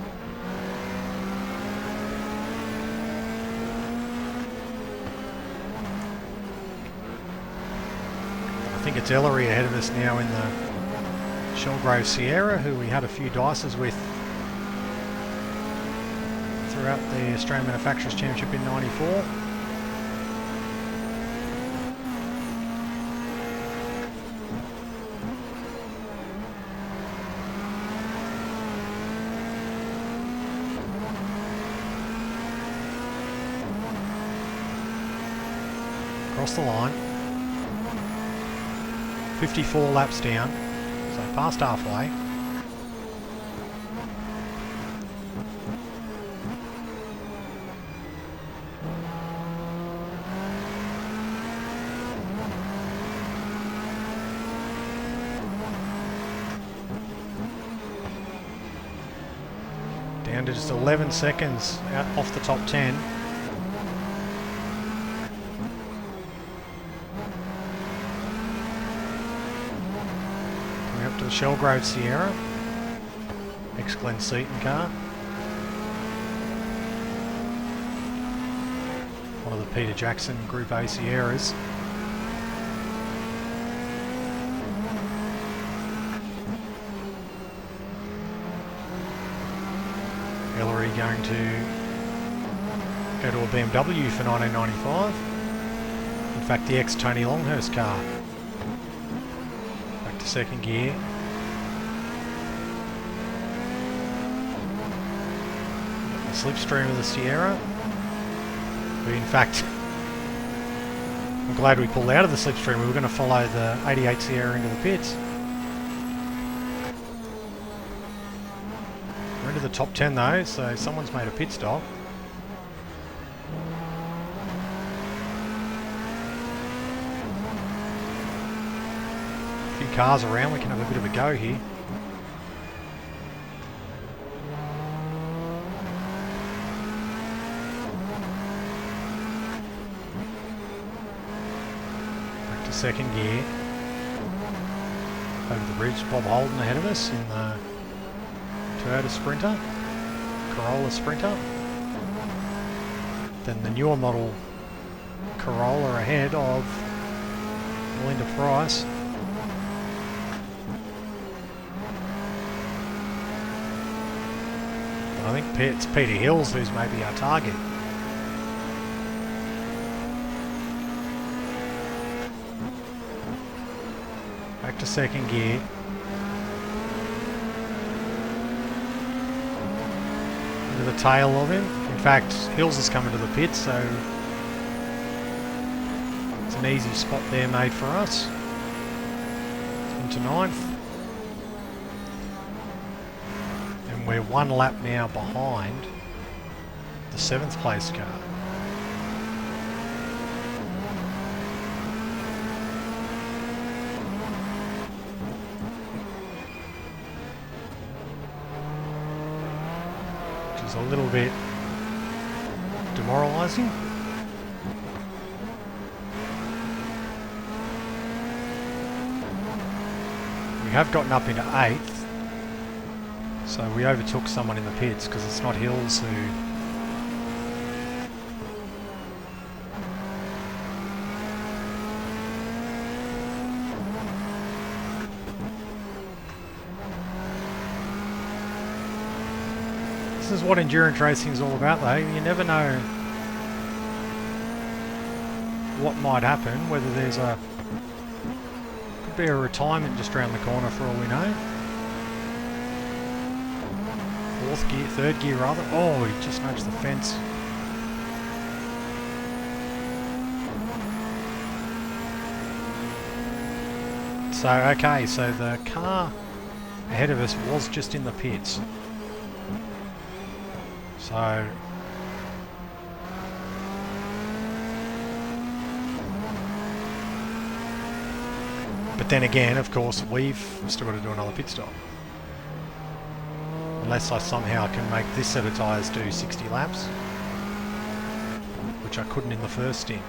I think it's Ellery ahead of us now in the Shellgrave Sierra, who we had a few dices with throughout the Australian Manufacturers Championship in '94. Across the line, 54 laps down, so past halfway. Down to just 11 seconds out off the top 10. Up to the Shellgrave Sierra, ex-Glen Seaton car. One of the Peter Jackson Group A Sierras. Ellery going to go to a BMW for 1995. In fact, the ex-Tony Longhurst car. Second gear. The slipstream of the Sierra. But in fact, I'm glad we pulled out of the slipstream. We were going to follow the 88 Sierra into the pits. We're into the top 10 though, so someone's made a pit stop. Cars around, we can have a bit of a go here. Back to second gear. Over the bridge, Bob Holden ahead of us in the Toyota Sprinter, Corolla Sprinter. Then the newer model Corolla ahead of Melinda Price. I think it's Peter Hills who's maybe our target. Back to second gear. Into the tail of him. In fact, Hills has come into the pit, so it's an easy spot there made for us. Into ninth. We're one lap now behind the 7th place car. Which is a little bit demoralising. We have gotten up into 8th. So we overtook someone in the pits because it's not Hills who... This is what endurance racing is all about, though. You never know what might happen, whether there's a... could be a retirement just around the corner for all we know. Fourth gear, third gear rather. Oh, he just nudged the fence. So, okay, so the car ahead of us was just in the pits. So... but then again, of course, we've still got to do another pit stop. Unless I somehow can make this set of tyres do 60 laps. Which I couldn't in the first stint.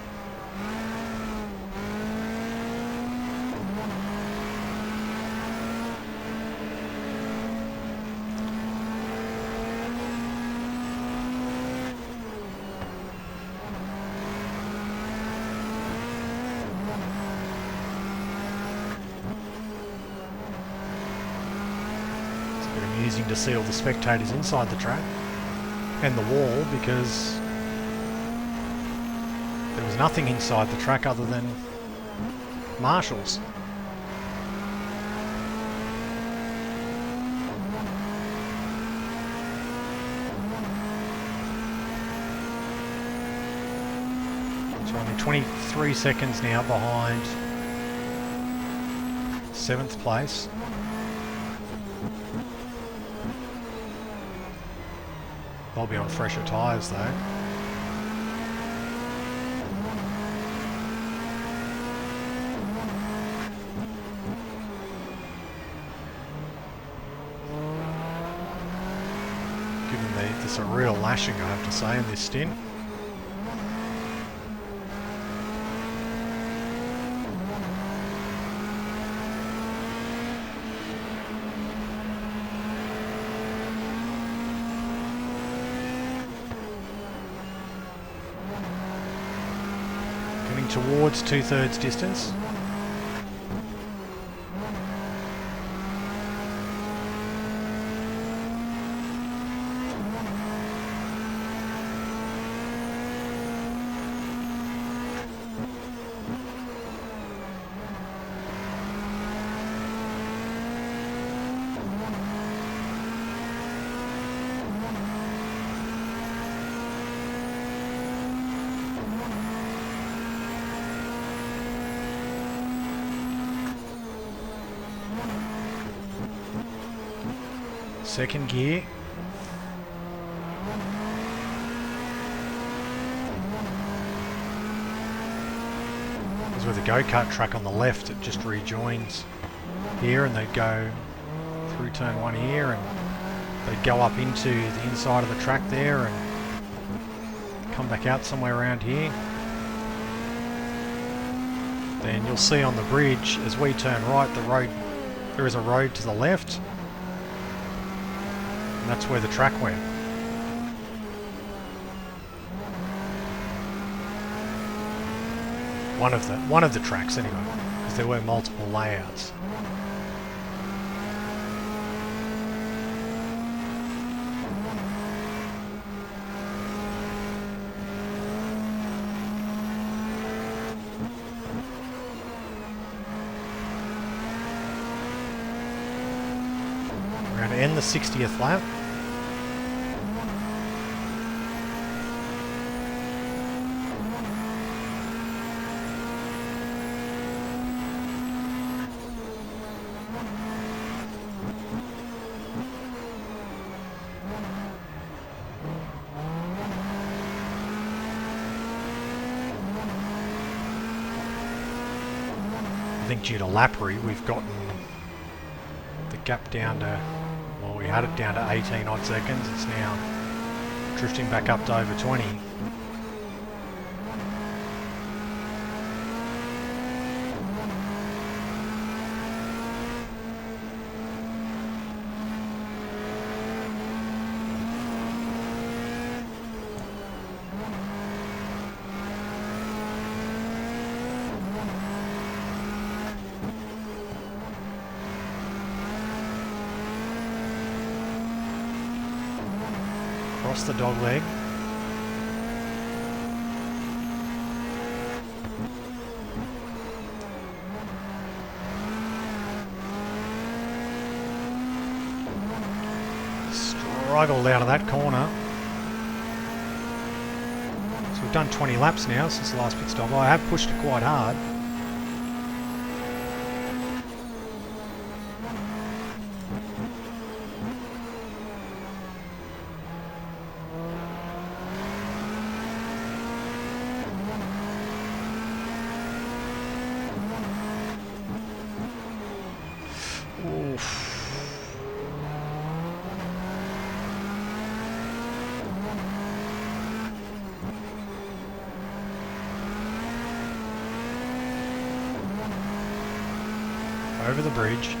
Amusing to see all the spectators inside the track and the wall, because there was nothing inside the track other than marshals. So only 23 seconds now behind 7th place. They'll be on fresher tyres though. Given this a real lashing, I have to say, in this stint. Towards 2/3 distance. Second gear. This is where the go-kart track on the left, it just rejoins here, and they'd go through turn 1 here, and they'd go up into the inside of the track there and come back out somewhere around here. Then you'll see on the bridge, as we turn right, the road, there is a road to the left. That's where the track went. One of the tracks anyway, because there were multiple layouts. We're going to end the 60th lap. I think due to lappery, we've gotten the gap down to, well, we had it down to 18 odd seconds. It's now drifting back up to over 20. Across the dog leg. Struggled out of that corner. So we've done 20 laps now since the last pit stop. I have pushed it quite hard. Over the bridge.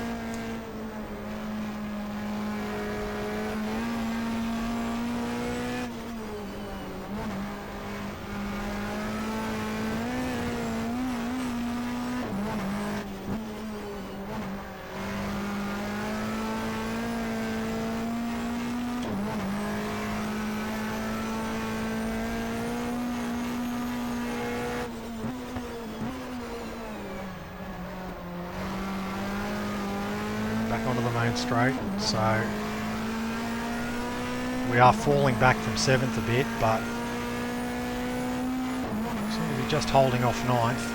Onto the main straight, so we are falling back from 7th a bit, but seem to be just holding off 9th.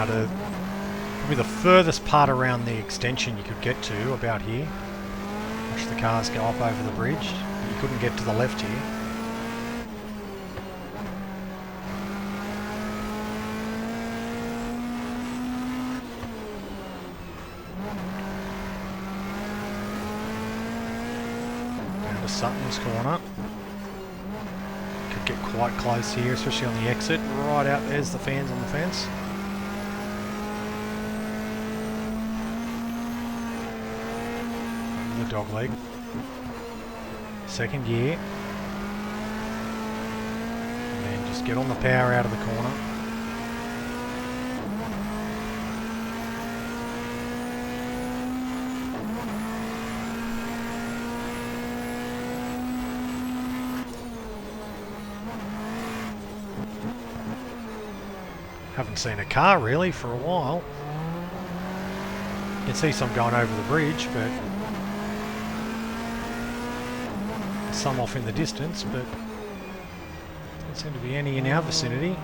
To probably the furthest part around the extension you could get to, about here. Watch the cars go up over the bridge. You couldn't get to the left here. Down to Sutton's corner. Could get quite close here, especially on the exit. Right out there's the fans on the fence. Dog leg. Second gear. And then just get on the power out of the corner. Haven't seen a car really for a while. You can see some going over the bridge, but some off in the distance, but don't seem to be any in our vicinity.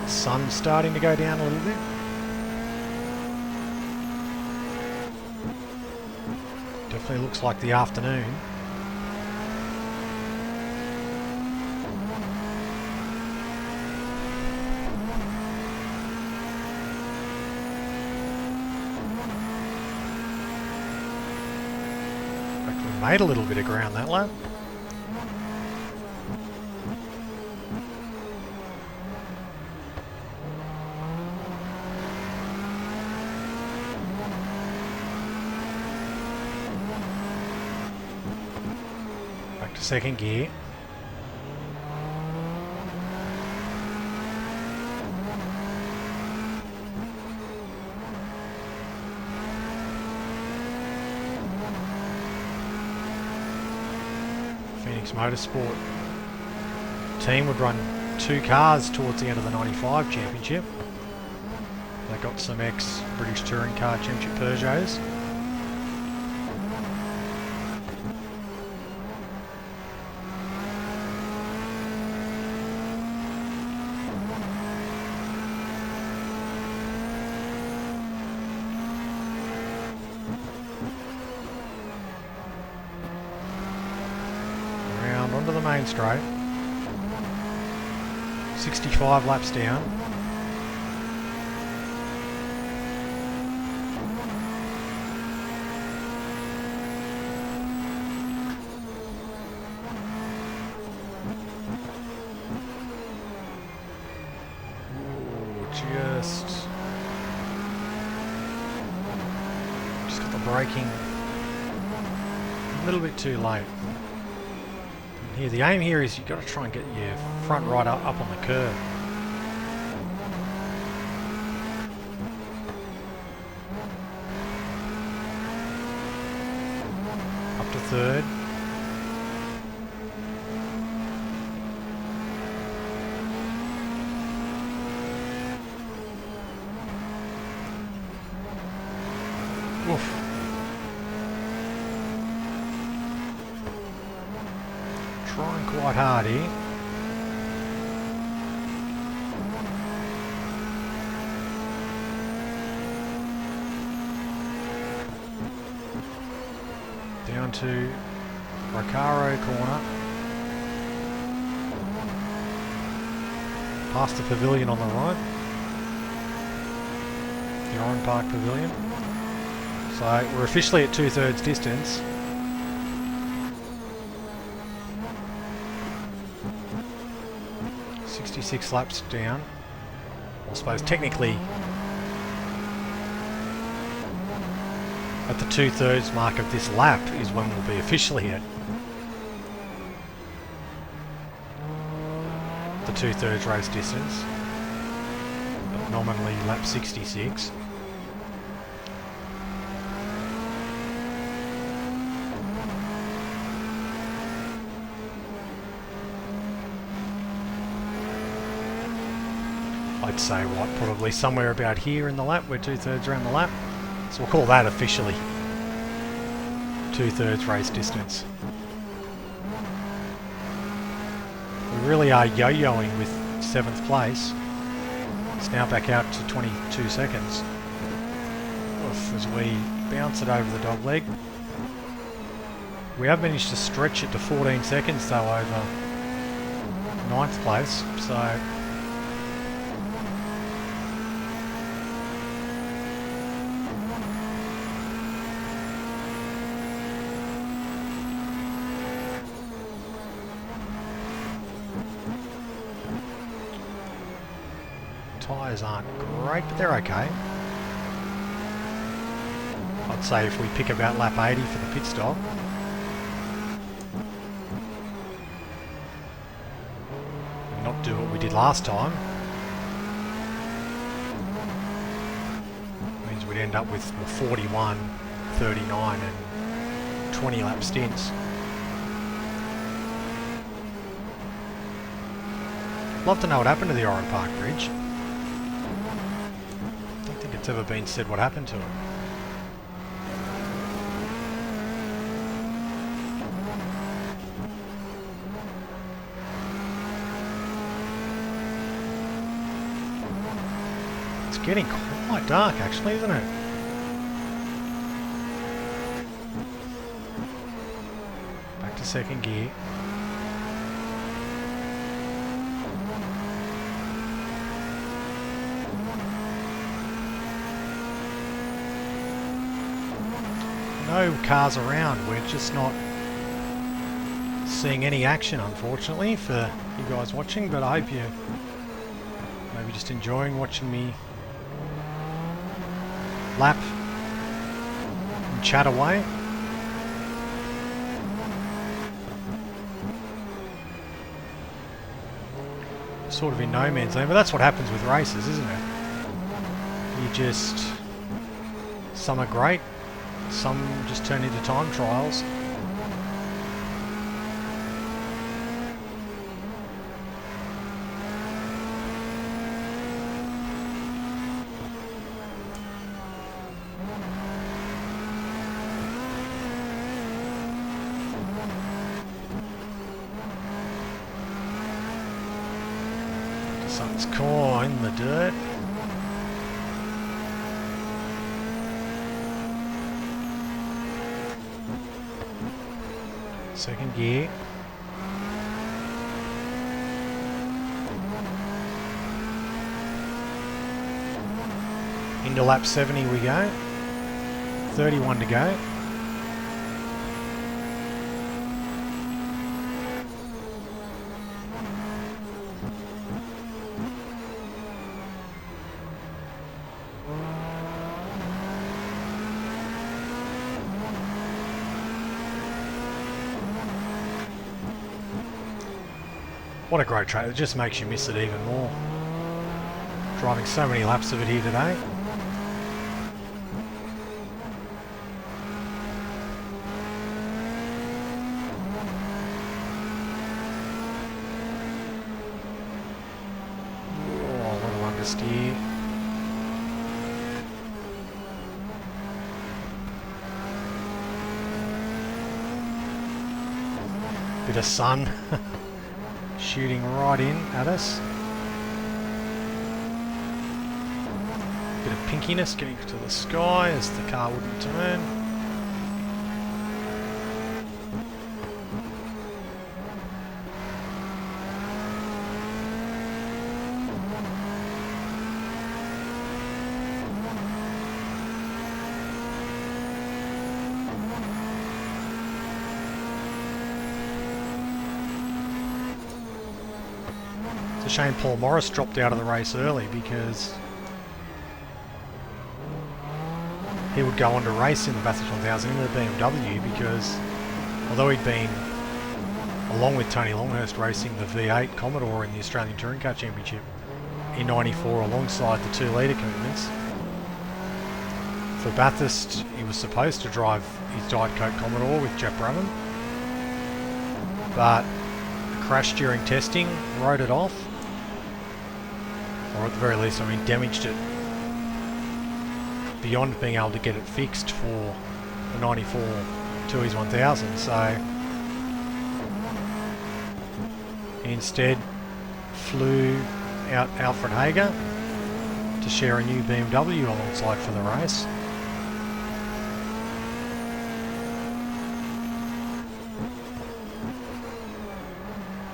Sun's starting to go down a little bit. Definitely looks like the afternoon. In fact, we made a little bit of ground that lap. Second gear. Phoenix Motorsport team would run 2 cars towards the end of the 95 championship. They got some ex-British Touring Car Championship Peugeots. onto the main straight. 65 laps down. Ooh, just got the braking a little bit too late. Here, the aim here is you've got to try and get your front right up on the curve. Up to third. Oof. Trying quite hard here. Down to Recaro corner. Past the pavilion on the right. The Oran Park pavilion. So we're officially at 2/3 distance. Six laps down. I suppose technically at the 2/3 mark of this lap is when we'll be officially at the 2/3 race distance, but nominally lap 66. I'd say what, probably somewhere about here in the lap. We're 2/3 around the lap, so we'll call that officially 2/3 race distance. We really are yo-yoing with 7th place. It's now back out to 22 seconds. Oof, as we bounce it over the dog leg. We have managed to stretch it to 14 seconds though over 9th place, so tyres aren't great, but they're okay. I'd say if we pick about lap 80 for the pit stop. And not do what we did last time. Means we'd end up with 41, 39 and 20 lap stints. Love to know what happened to the Oran Park Bridge. I don't think it's ever been said what happened to it. It's getting quite dark actually, isn't it? Back to second gear. No cars around, we're just not seeing any action unfortunately for you guys watching, but I hope you're maybe just enjoying watching me lap and chat away. Sort of in no man's land, but that's what happens with races, isn't it? You just, some are great, some just turn into time trials. Something's caught in the dirt. Second gear. Into lap 70 we go. 31 to go. What a great track. It just makes you miss it even more. Driving so many laps of it here today. Oh, what a understeer. Bit of sun shooting right in at us. Bit of pinkiness getting to the sky as the car wouldn't turn. It's a shame Paul Morris dropped out of the race early because he would go on to race in the Bathurst 1000 in the BMW, because although he'd been, along with Tony Longhurst, racing the V8 Commodore in the Australian Touring Car Championship in '94 alongside the 2-litre commitments, for Bathurst he was supposed to drive his Diet Coke Commodore with Jeff Brabham, but a crash during testing wrote it off, or at the very least, I mean, damaged it beyond being able to get it fixed for the 94 Tooheys 1000, so he instead flew out Alfred Hager to share a new BMW alongside for the race.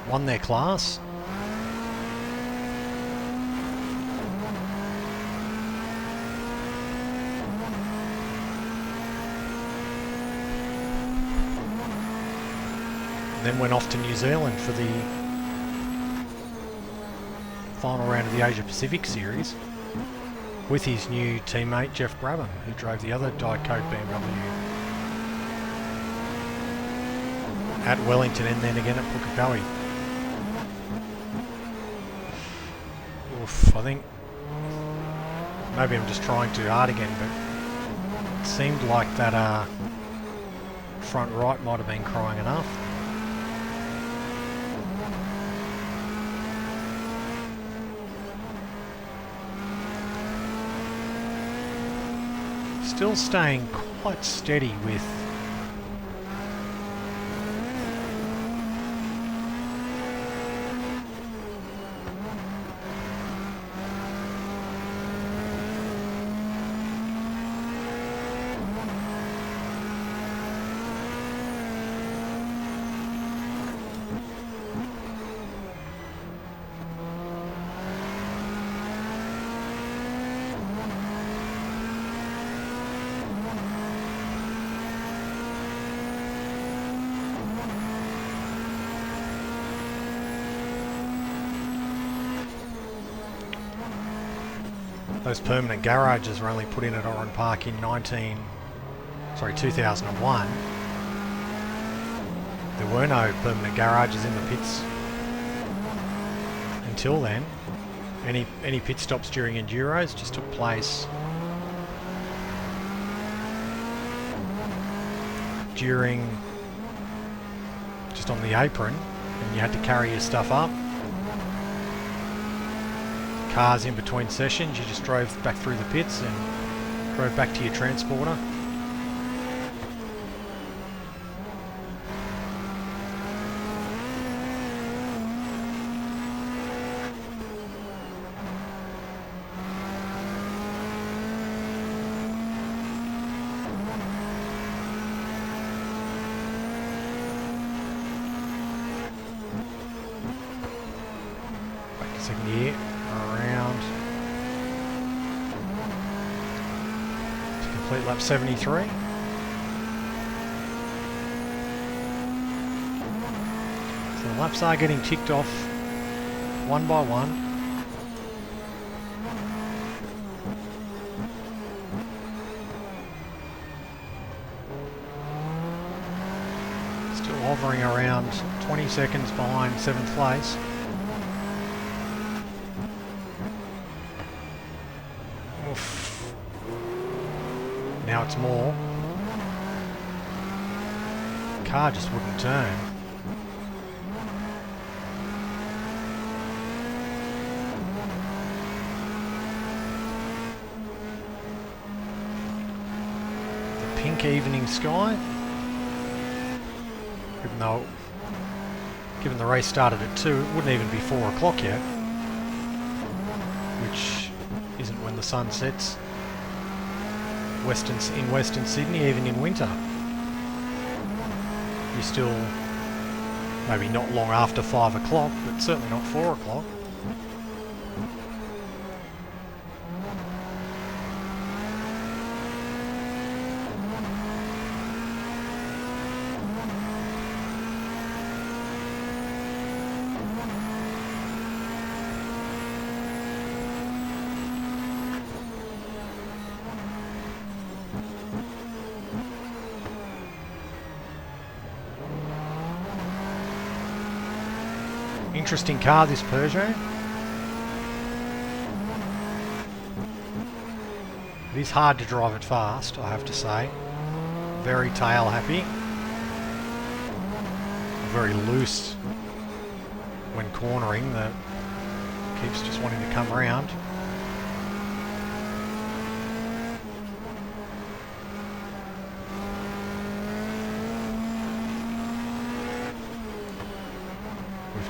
Won their class. Then went off to New Zealand for the final round of the Asia Pacific Series with his new teammate Jeff Brabham, who drove the other Diet Coke BMW at Wellington and then again at Pukekohe. Oof, I think maybe I'm just trying too hard again, but it seemed like that front right might have been crying enough. Still staying quite steady with those permanent garages were only put in at Oran Park in 2001. There were no permanent garages in the pits until then. Any pit stops during Enduros just took place during, just on the apron, and you had to carry your stuff up. Cars in between sessions, you just drove back through the pits and drove back to your transporter. Back to second gear. Around. Complete lap 73. So the laps are getting ticked off one by one. Still hovering around 20 seconds behind 7th place. Oof. Now it's more. The car just wouldn't turn. The pink evening sky. Even though, given the race started at 2, it wouldn't even be 4 o'clock yet. Which isn't when the sun sets in Western Sydney, even in winter. You're still maybe not long after 5 o'clock, but certainly not 4 o'clock. Interesting car, this Peugeot. It is hard to drive it fast, I have to say. Very tail happy. Very loose when cornering. That keeps just wanting to come around.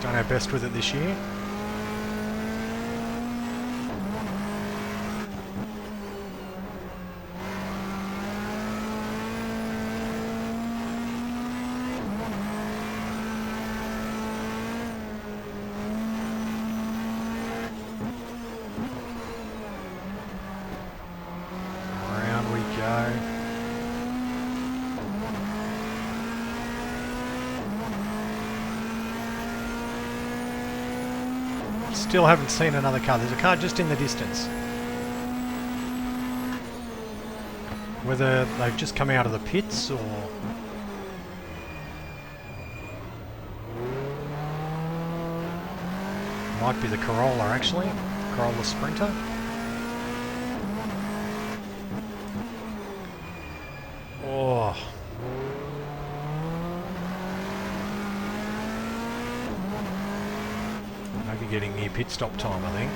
Done our best with it this year. Around we go. Still haven't seen another car. There's a car just in the distance. Whether they've just come out of the pits or... Might be the Corolla actually. Corolla Sprinter. Oh. Maybe getting near pit stop time, I think.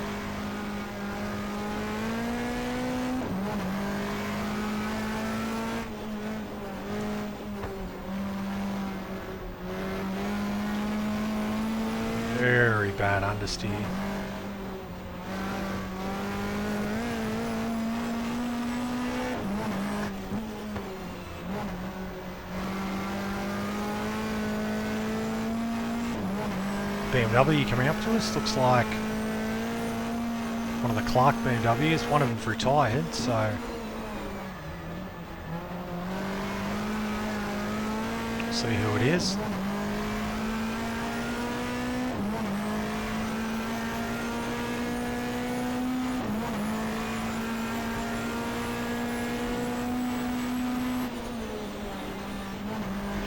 Very bad understeer. BMW coming up to us, looks like one of the Clark BMWs, one of them's retired, so see who it is.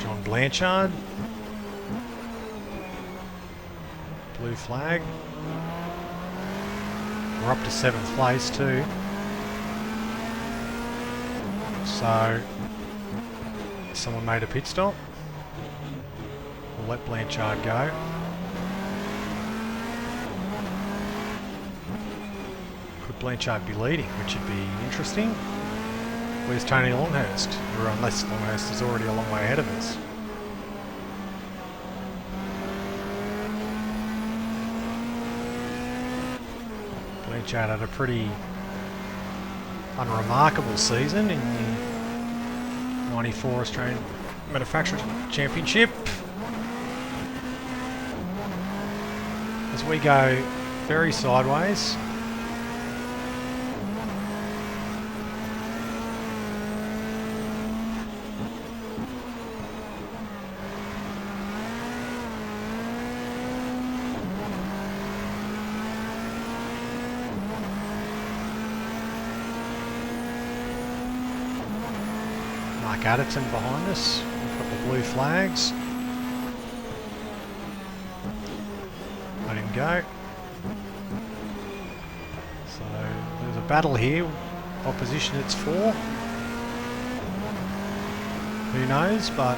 John Blanchard. Blue flag. We're up to 7th place too. So someone made a pit stop. We'll let Blanchard go. Could Blanchard be leading, which would be interesting. Where's Tony Longhurst? Or unless Longhurst is already a long way ahead of us. Blanchard had a pretty unremarkable season in the 94 Australian Manufacturers Championship. As we go very sideways. Mark Adderton behind us. We've got the blue flags. Let him go. So there's a battle here. What position it's for? Who knows, but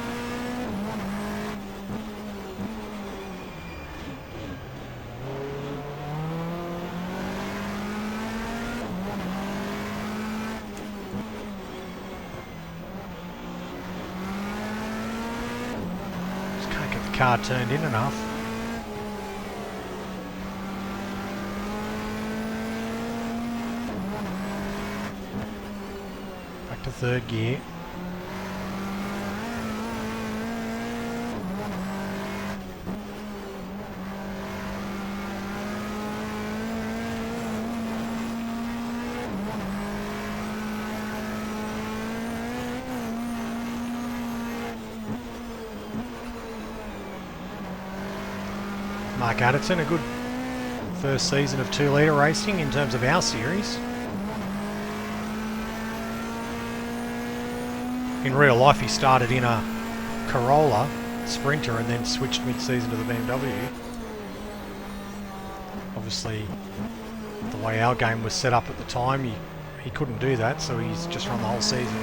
just can't get the car turned in enough. Back to third gear. Mark Adderton, a good first season of 2 litre racing in terms of our series. In real life he started in a Corolla Sprinter and then switched mid-season to the BMW. Obviously the way our game was set up at the time he couldn't do that, so he's just run the whole season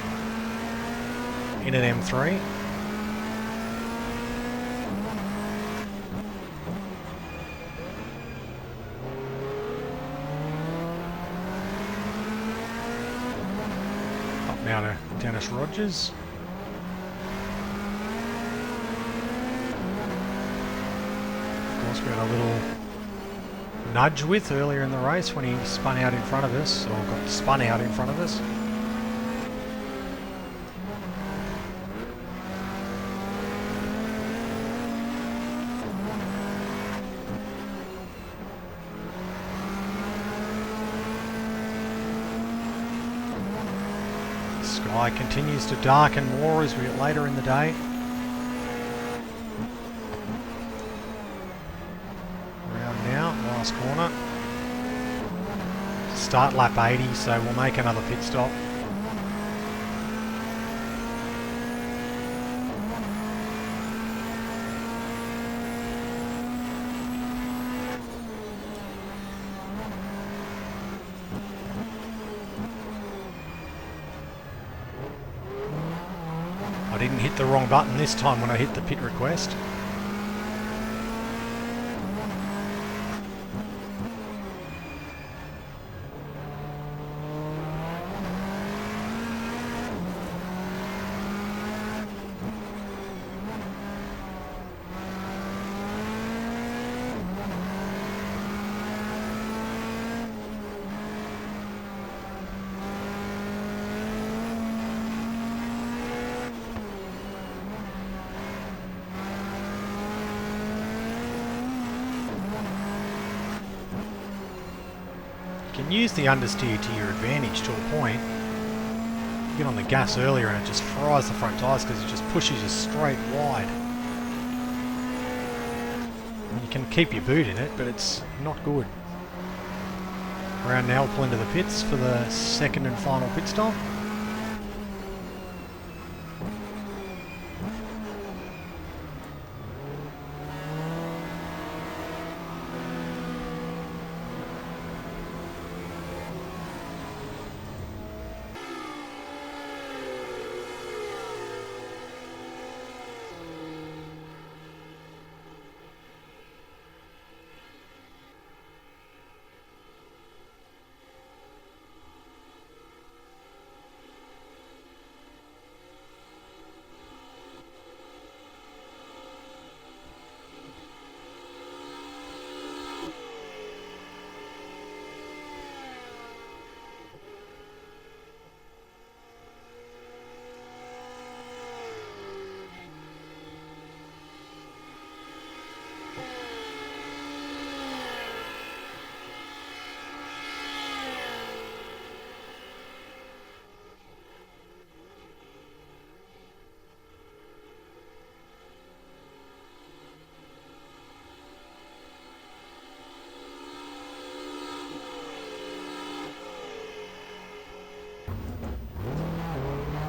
in an M3. Now to Dennis Rogers. Of course we had a little nudge with earlier in the race when he spun out in front of us, or got spun out in front of us. Sky continues to darken more as we get later in the day. Around now, last corner. Start lap 80, so we'll make another pit stop. I didn't hit the wrong button this time when I hit the pit request. You can use the understeer to your advantage to a point. You get on the gas earlier and it just fries the front tyres because it just pushes you straight wide. And you can keep your boot in it, but it's not good. Around now we'll pull into the pits for the second and final pit stop.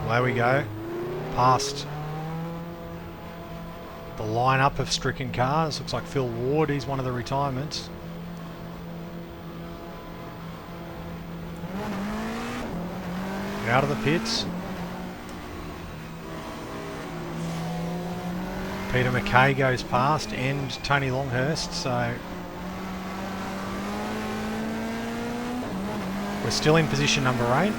Away we go. past the lineup of stricken cars. Looks like Phil Ward, he's one of the retirements. Out of the pits. Peter McKay goes past and Tony Longhurst, so we're still in position number 8.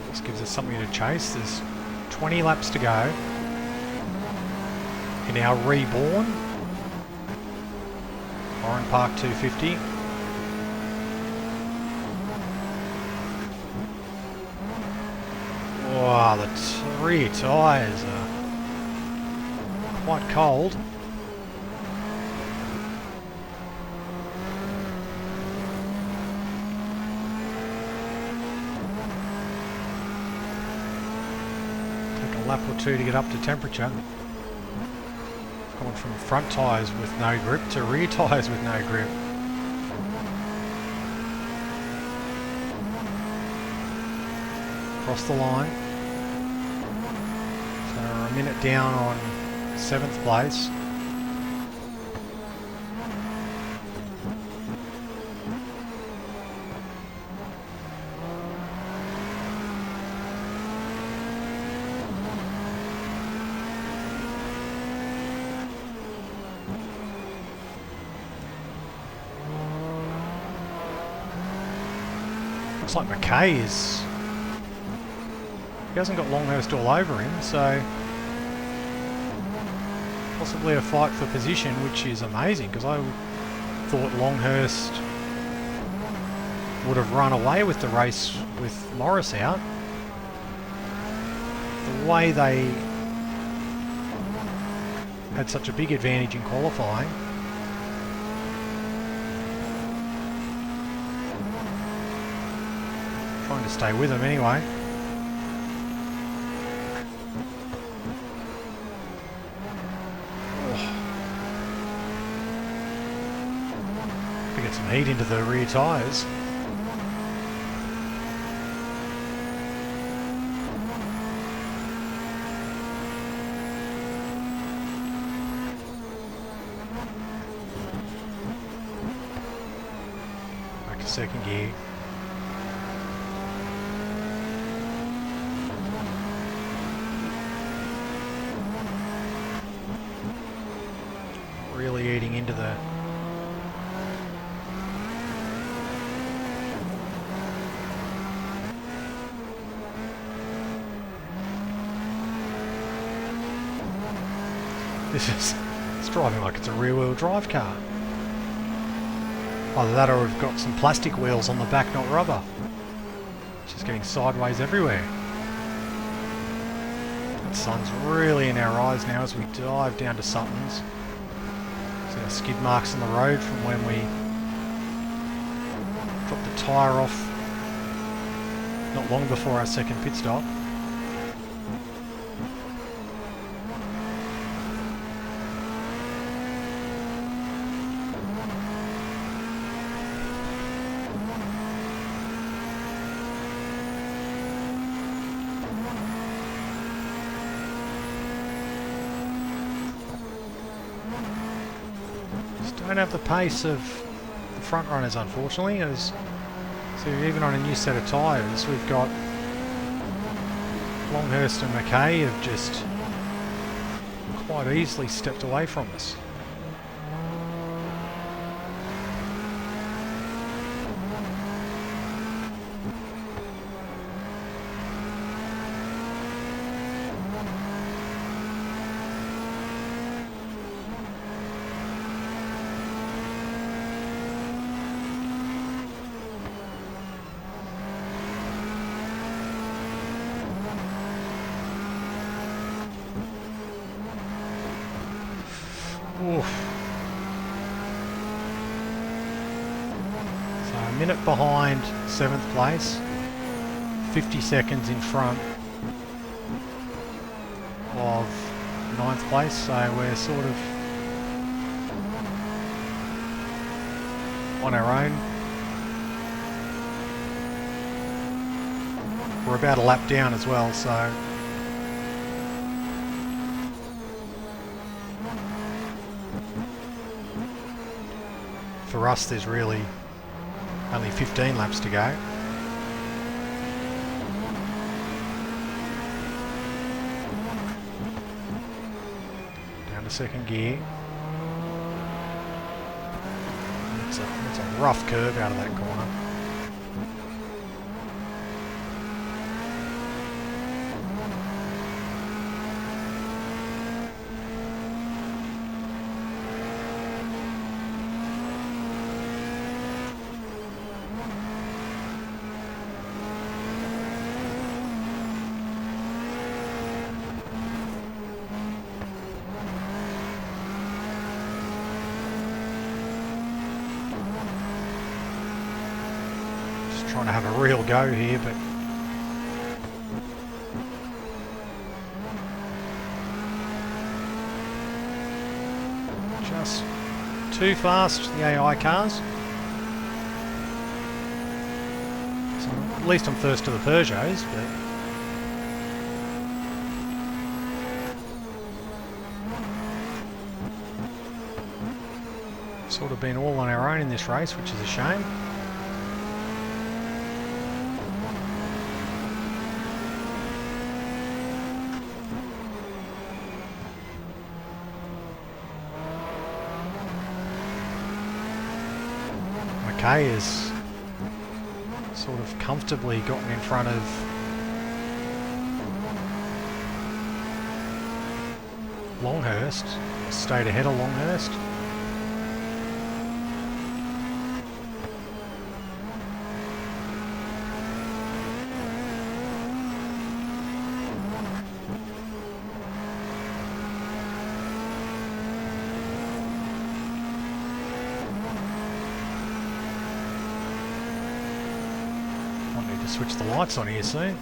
This gives us something to chase. There's 20 laps to go in our reborn Oran Park 250. Wow, the rear tyres are quite cold. Take a lap or two to get up to temperature. Gone from front tyres with no grip to rear tyres with no grip. Across the line. So we're a minute down on 7th place. Looks like McKay is... He hasn't got Longhurst all over him, so possibly a fight for position, which is amazing, because I thought Longhurst would have run away with the race with Morris out. The way they had such a big advantage in qualifying. Trying to stay with them anyway. Get some heat into the rear tyres. Back to second gear. Really eating into the it's driving like it's a rear-wheel drive car. Either that or we've got some plastic wheels on the back, not rubber. It's just getting sideways everywhere. The sun's really in our eyes now as we dive down to Sutton's. See our skid marks on the road from when we dropped the tyre off not long before our second pit stop. Don't have the pace of the front runners, unfortunately. As so even on a new set of tyres, we've got Longhurst and McKay have just quite easily stepped away from us. Oof. So a minute behind 7th place, 50 seconds in front of 9th place, so we're sort of on our own. We're about a lap down as well, so for us there's really only 15 laps to go. Down to second gear. It's a rough curve out of that corner. Trying to have a real go here, but just too fast, the AI cars. So at least I'm first to the Peugeots, but sort of been all on our own in this race, which is a shame. Kay has sort of comfortably gotten in front of Longhurst, stayed ahead of Longhurst. Switch the lights on here soon.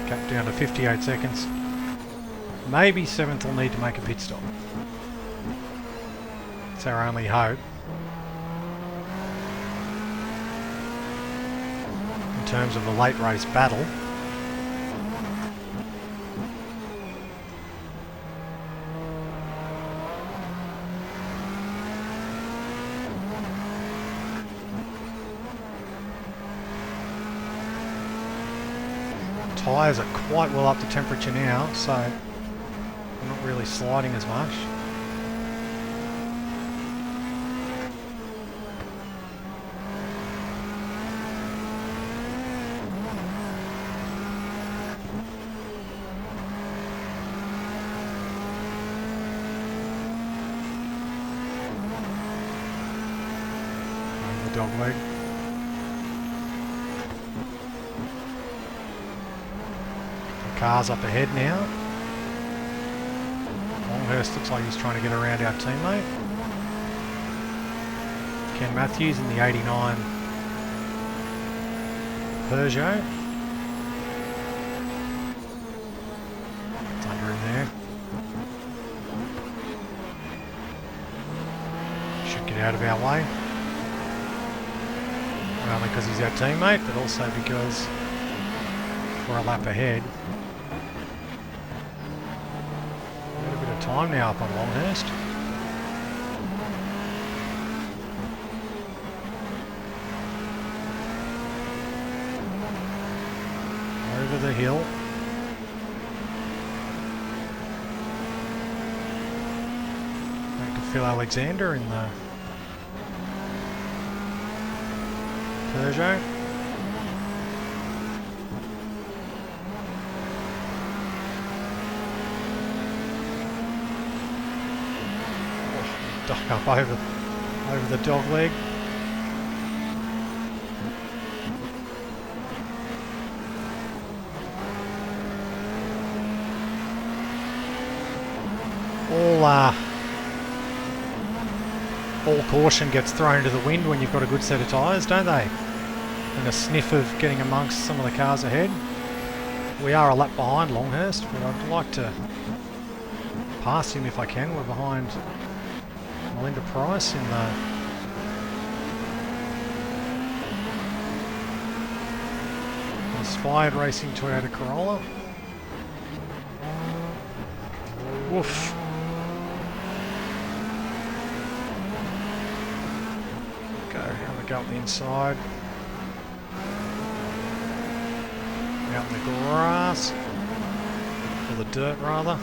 Cap down to 58 seconds. Maybe 7th will need to make a pit stop. It's our only hope. In terms of the late race battle. Tyres are quite well up to temperature now, so I'm not really sliding as much. Dog leg. The car's up ahead now. Longhurst looks like he's trying to get around our teammate. Ken Matthews in the 89 Peugeot. It's under him there. Should get out of our way. Not only because he's our teammate, but also because we're a lap ahead. Got a bit of time now up on Longhurst. Over the hill. Back to Phil Alexander in the Peugeot. Duck up over the dog leg. all caution gets thrown to the wind when you've got a good set of tyres, don't they? And a sniff of getting amongst some of the cars ahead. We are a lap behind Longhurst, but I'd like to pass him if I can. We're behind Melinda Price in the Inspired Racing Toyota Corolla. Woof. Have a go up the inside. Out in the grass. Or the dirt rather.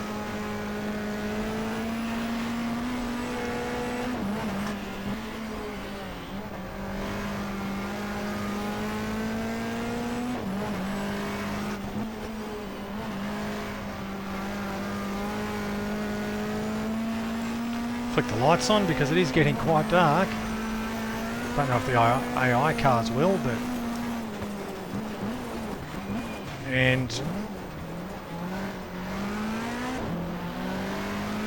Flick the lights on because it is getting quite dark. Don't know if the AI cars will, but... And...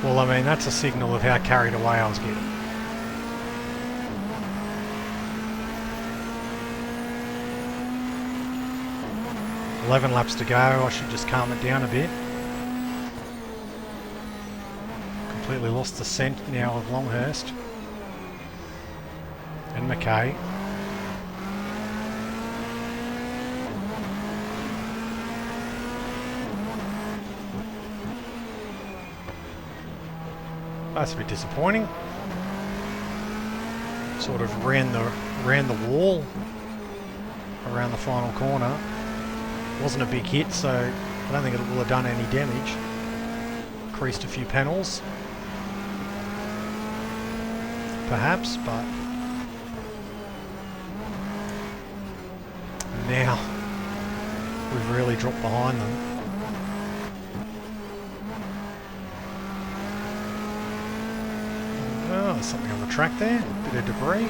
Well, I mean, that's a signal of how carried away I was getting. "11 laps to go, I should just calm it down a bit." Completely lost the scent now of Longhurst and Mackay. That's a bit disappointing. Sort of ran the wall around the final corner. Wasn't a big hit, so I don't think it will have done any damage. Creased a few panels, perhaps, but now we've really dropped behind them. Oh, there's something on the track there, bit of debris.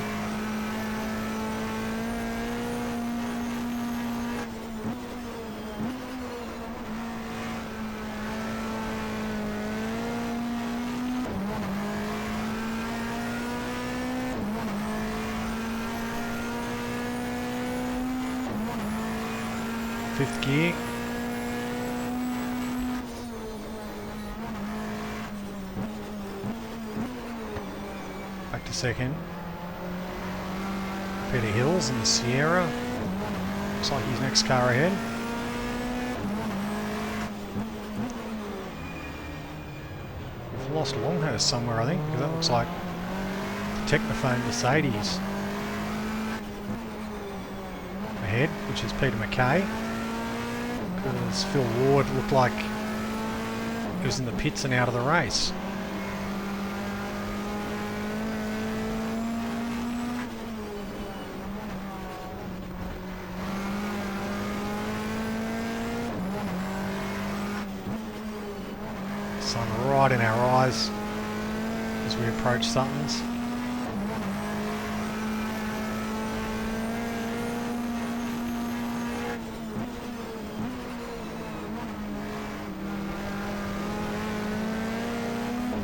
Fifth gear. Back to second. Peter Hills in the Sierra. Looks like his next car ahead. We've lost Longhurst somewhere, I think, because that looks like the Technophone Mercedes ahead, which is Peter Mackay. Because Phil Ward looked like he was in the pits and out of the race. Sun right in our eyes as we approach Suttons.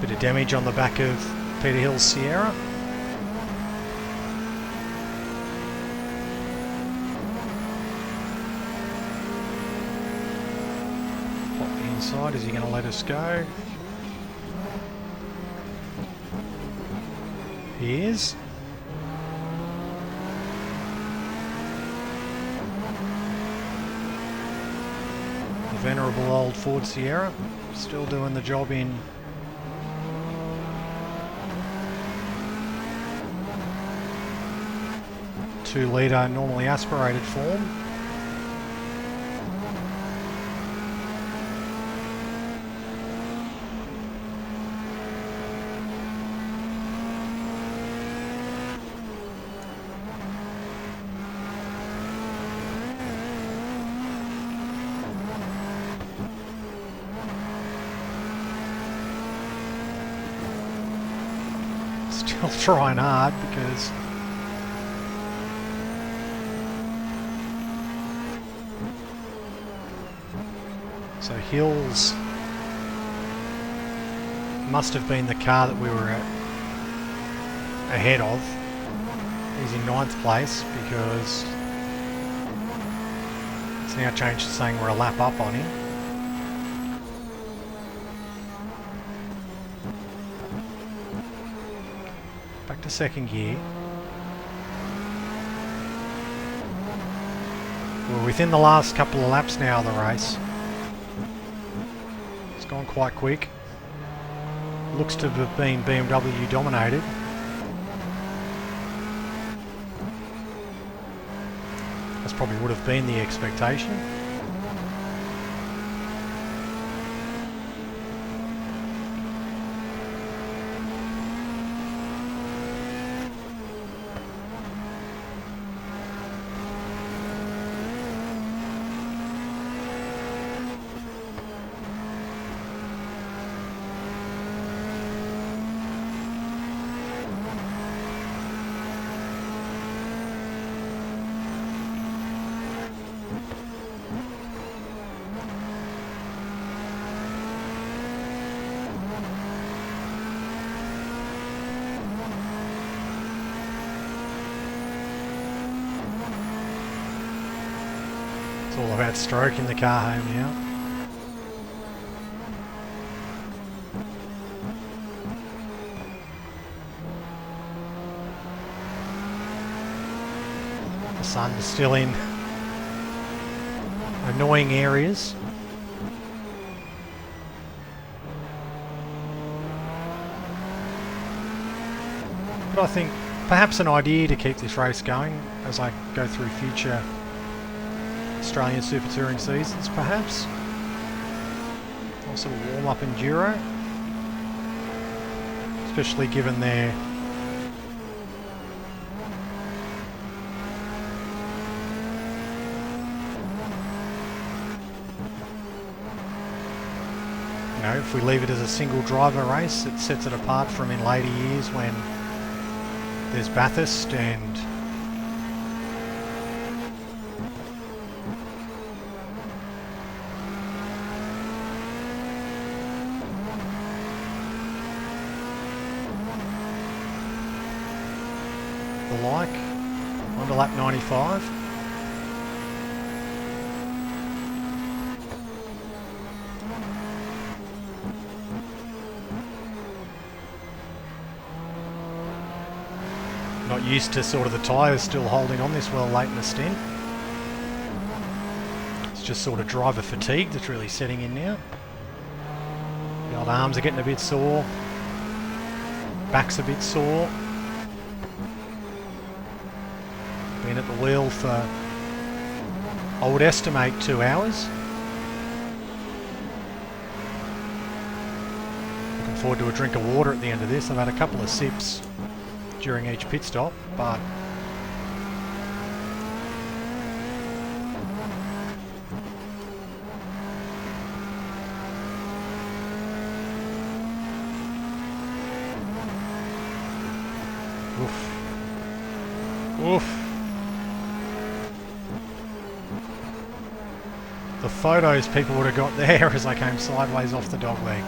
Bit of damage on the back of Peter Hill's Sierra. Pop the inside, is he going to let us go? He is. The venerable old Ford Sierra, still doing the job in two-litre normally aspirated form. Still trying hard because so Hills must have been the car that we were ahead of. He's in 9th place because it's now changed to saying we're a lap up on him. Back to 2nd gear. We're within the last couple of laps now of the race. It's gone quite quick. Looks to have been BMW dominated. That's probably would have been the expectation. It's all about stroking the car home now. The sun's still in annoying areas. But I think perhaps an idea to keep this race going as I go through future Australian Super Touring seasons, perhaps. Also warm-up Enduro, especially given their if we leave it as a single driver race, it sets it apart from in later years when there's Bathurst and the like, onto lap 95. Not used to sort of the tyres still holding on this well late in the stint. It's just sort of driver fatigue that's really setting in now. The old arms are getting a bit sore. Back's a bit sore. Been at the wheel for, I would estimate, 2 hours. Looking forward to a drink of water at the end of this. I've had a couple of sips during each pit stop, but oof. The photos people would have got there as I came sideways off the dogleg.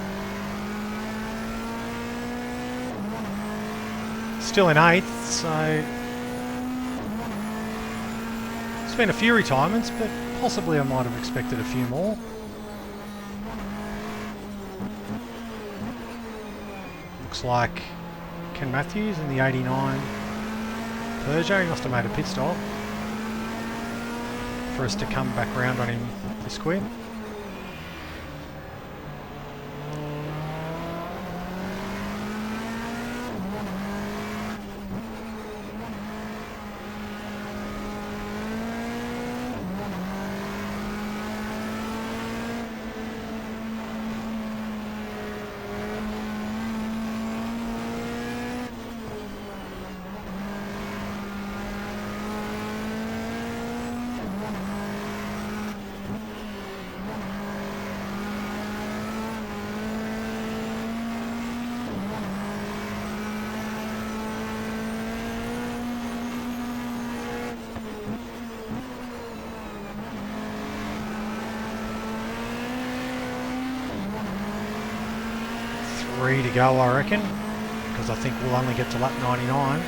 Still in 8th, so it's been a few retirements, but possibly I might have expected a few more. Looks like Ken Matthews in the 89 Peugeot. He must have made a pit stop for us to come back round on him this quick. To go, I reckon. because I think we'll only get to lap 99.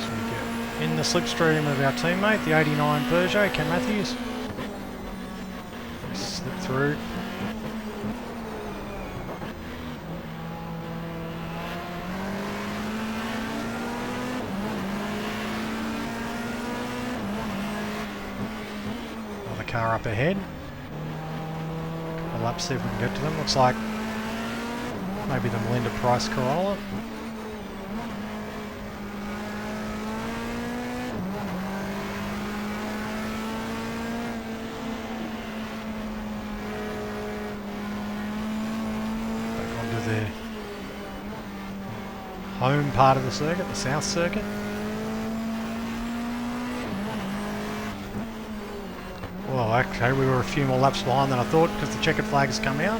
So we get in the slipstream of our teammate, the 89 Peugeot, Ken Matthews. We slip through. Another car up ahead. A lap, see if we can get to them. Looks like maybe the Melinda Price Corolla. Back onto the home part of the circuit, the South Circuit. Well, okay, we were a few more laps behind than I thought because the checkered flag has come out.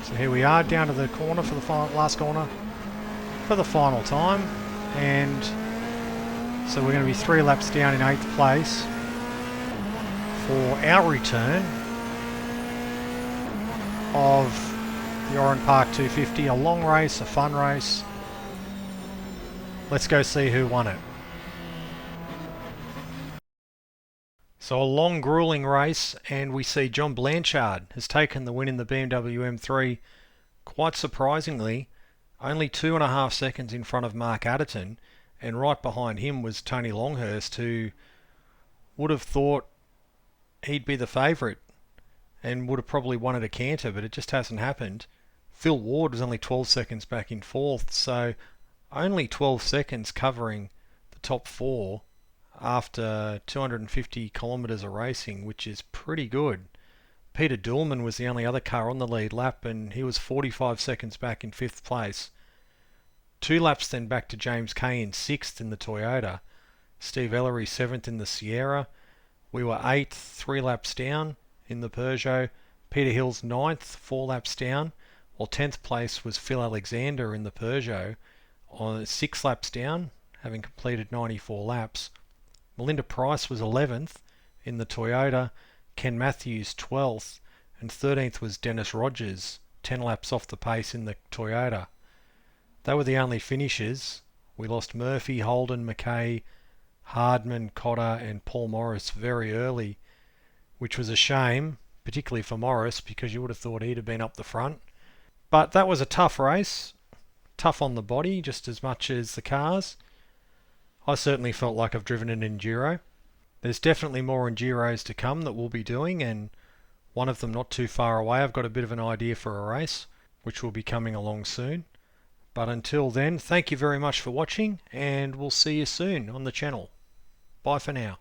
So here we are down to the corner for the last corner for the final time, and so we're going to be 3 laps down in 8th place for our return of the Oran Park 250, a long race, a fun race. Let's go see who won it. So a long, grueling race, and we see John Blanchard has taken the win in the BMW M3, quite surprisingly, only 2.5 seconds in front of Mark Adderton, and right behind him was Tony Longhurst, who would have thought he'd be the favourite and would have probably won at a canter, but it just hasn't happened. Phil Ward was only 12 seconds back in 4th, so only 12 seconds covering the top 4 after 250 kilometres of racing, which is pretty good. Peter Dillman was the only other car on the lead lap, and he was 45 seconds back in 5th place. 2 laps then back to James Kay in 6th in the Toyota. Steve Ellery 7th in the Sierra. We were 8th, 3 laps down in the Peugeot. Peter Hill's 9th, 4 laps down, while 10th place was Phil Alexander in the Peugeot on 6 laps down, having completed 94 laps. Melinda Price was 11th in the Toyota, Ken Matthews 12th, and 13th was Dennis Rogers, 10 laps off the pace in the Toyota. They were the only finishers. We lost Murphy, Holden, McKay, Hardman, Cotter and Paul Morris very early, which was a shame, particularly for Morris, because you would have thought he'd have been up the front. But that was a tough race, tough on the body just as much as the cars. I certainly felt like I've driven an Enduro. There's definitely more Enduros to come that we'll be doing, and one of them not too far away. I've got a bit of an idea for a race, which will be coming along soon. But until then, thank you very much for watching, and we'll see you soon on the channel. Bye for now.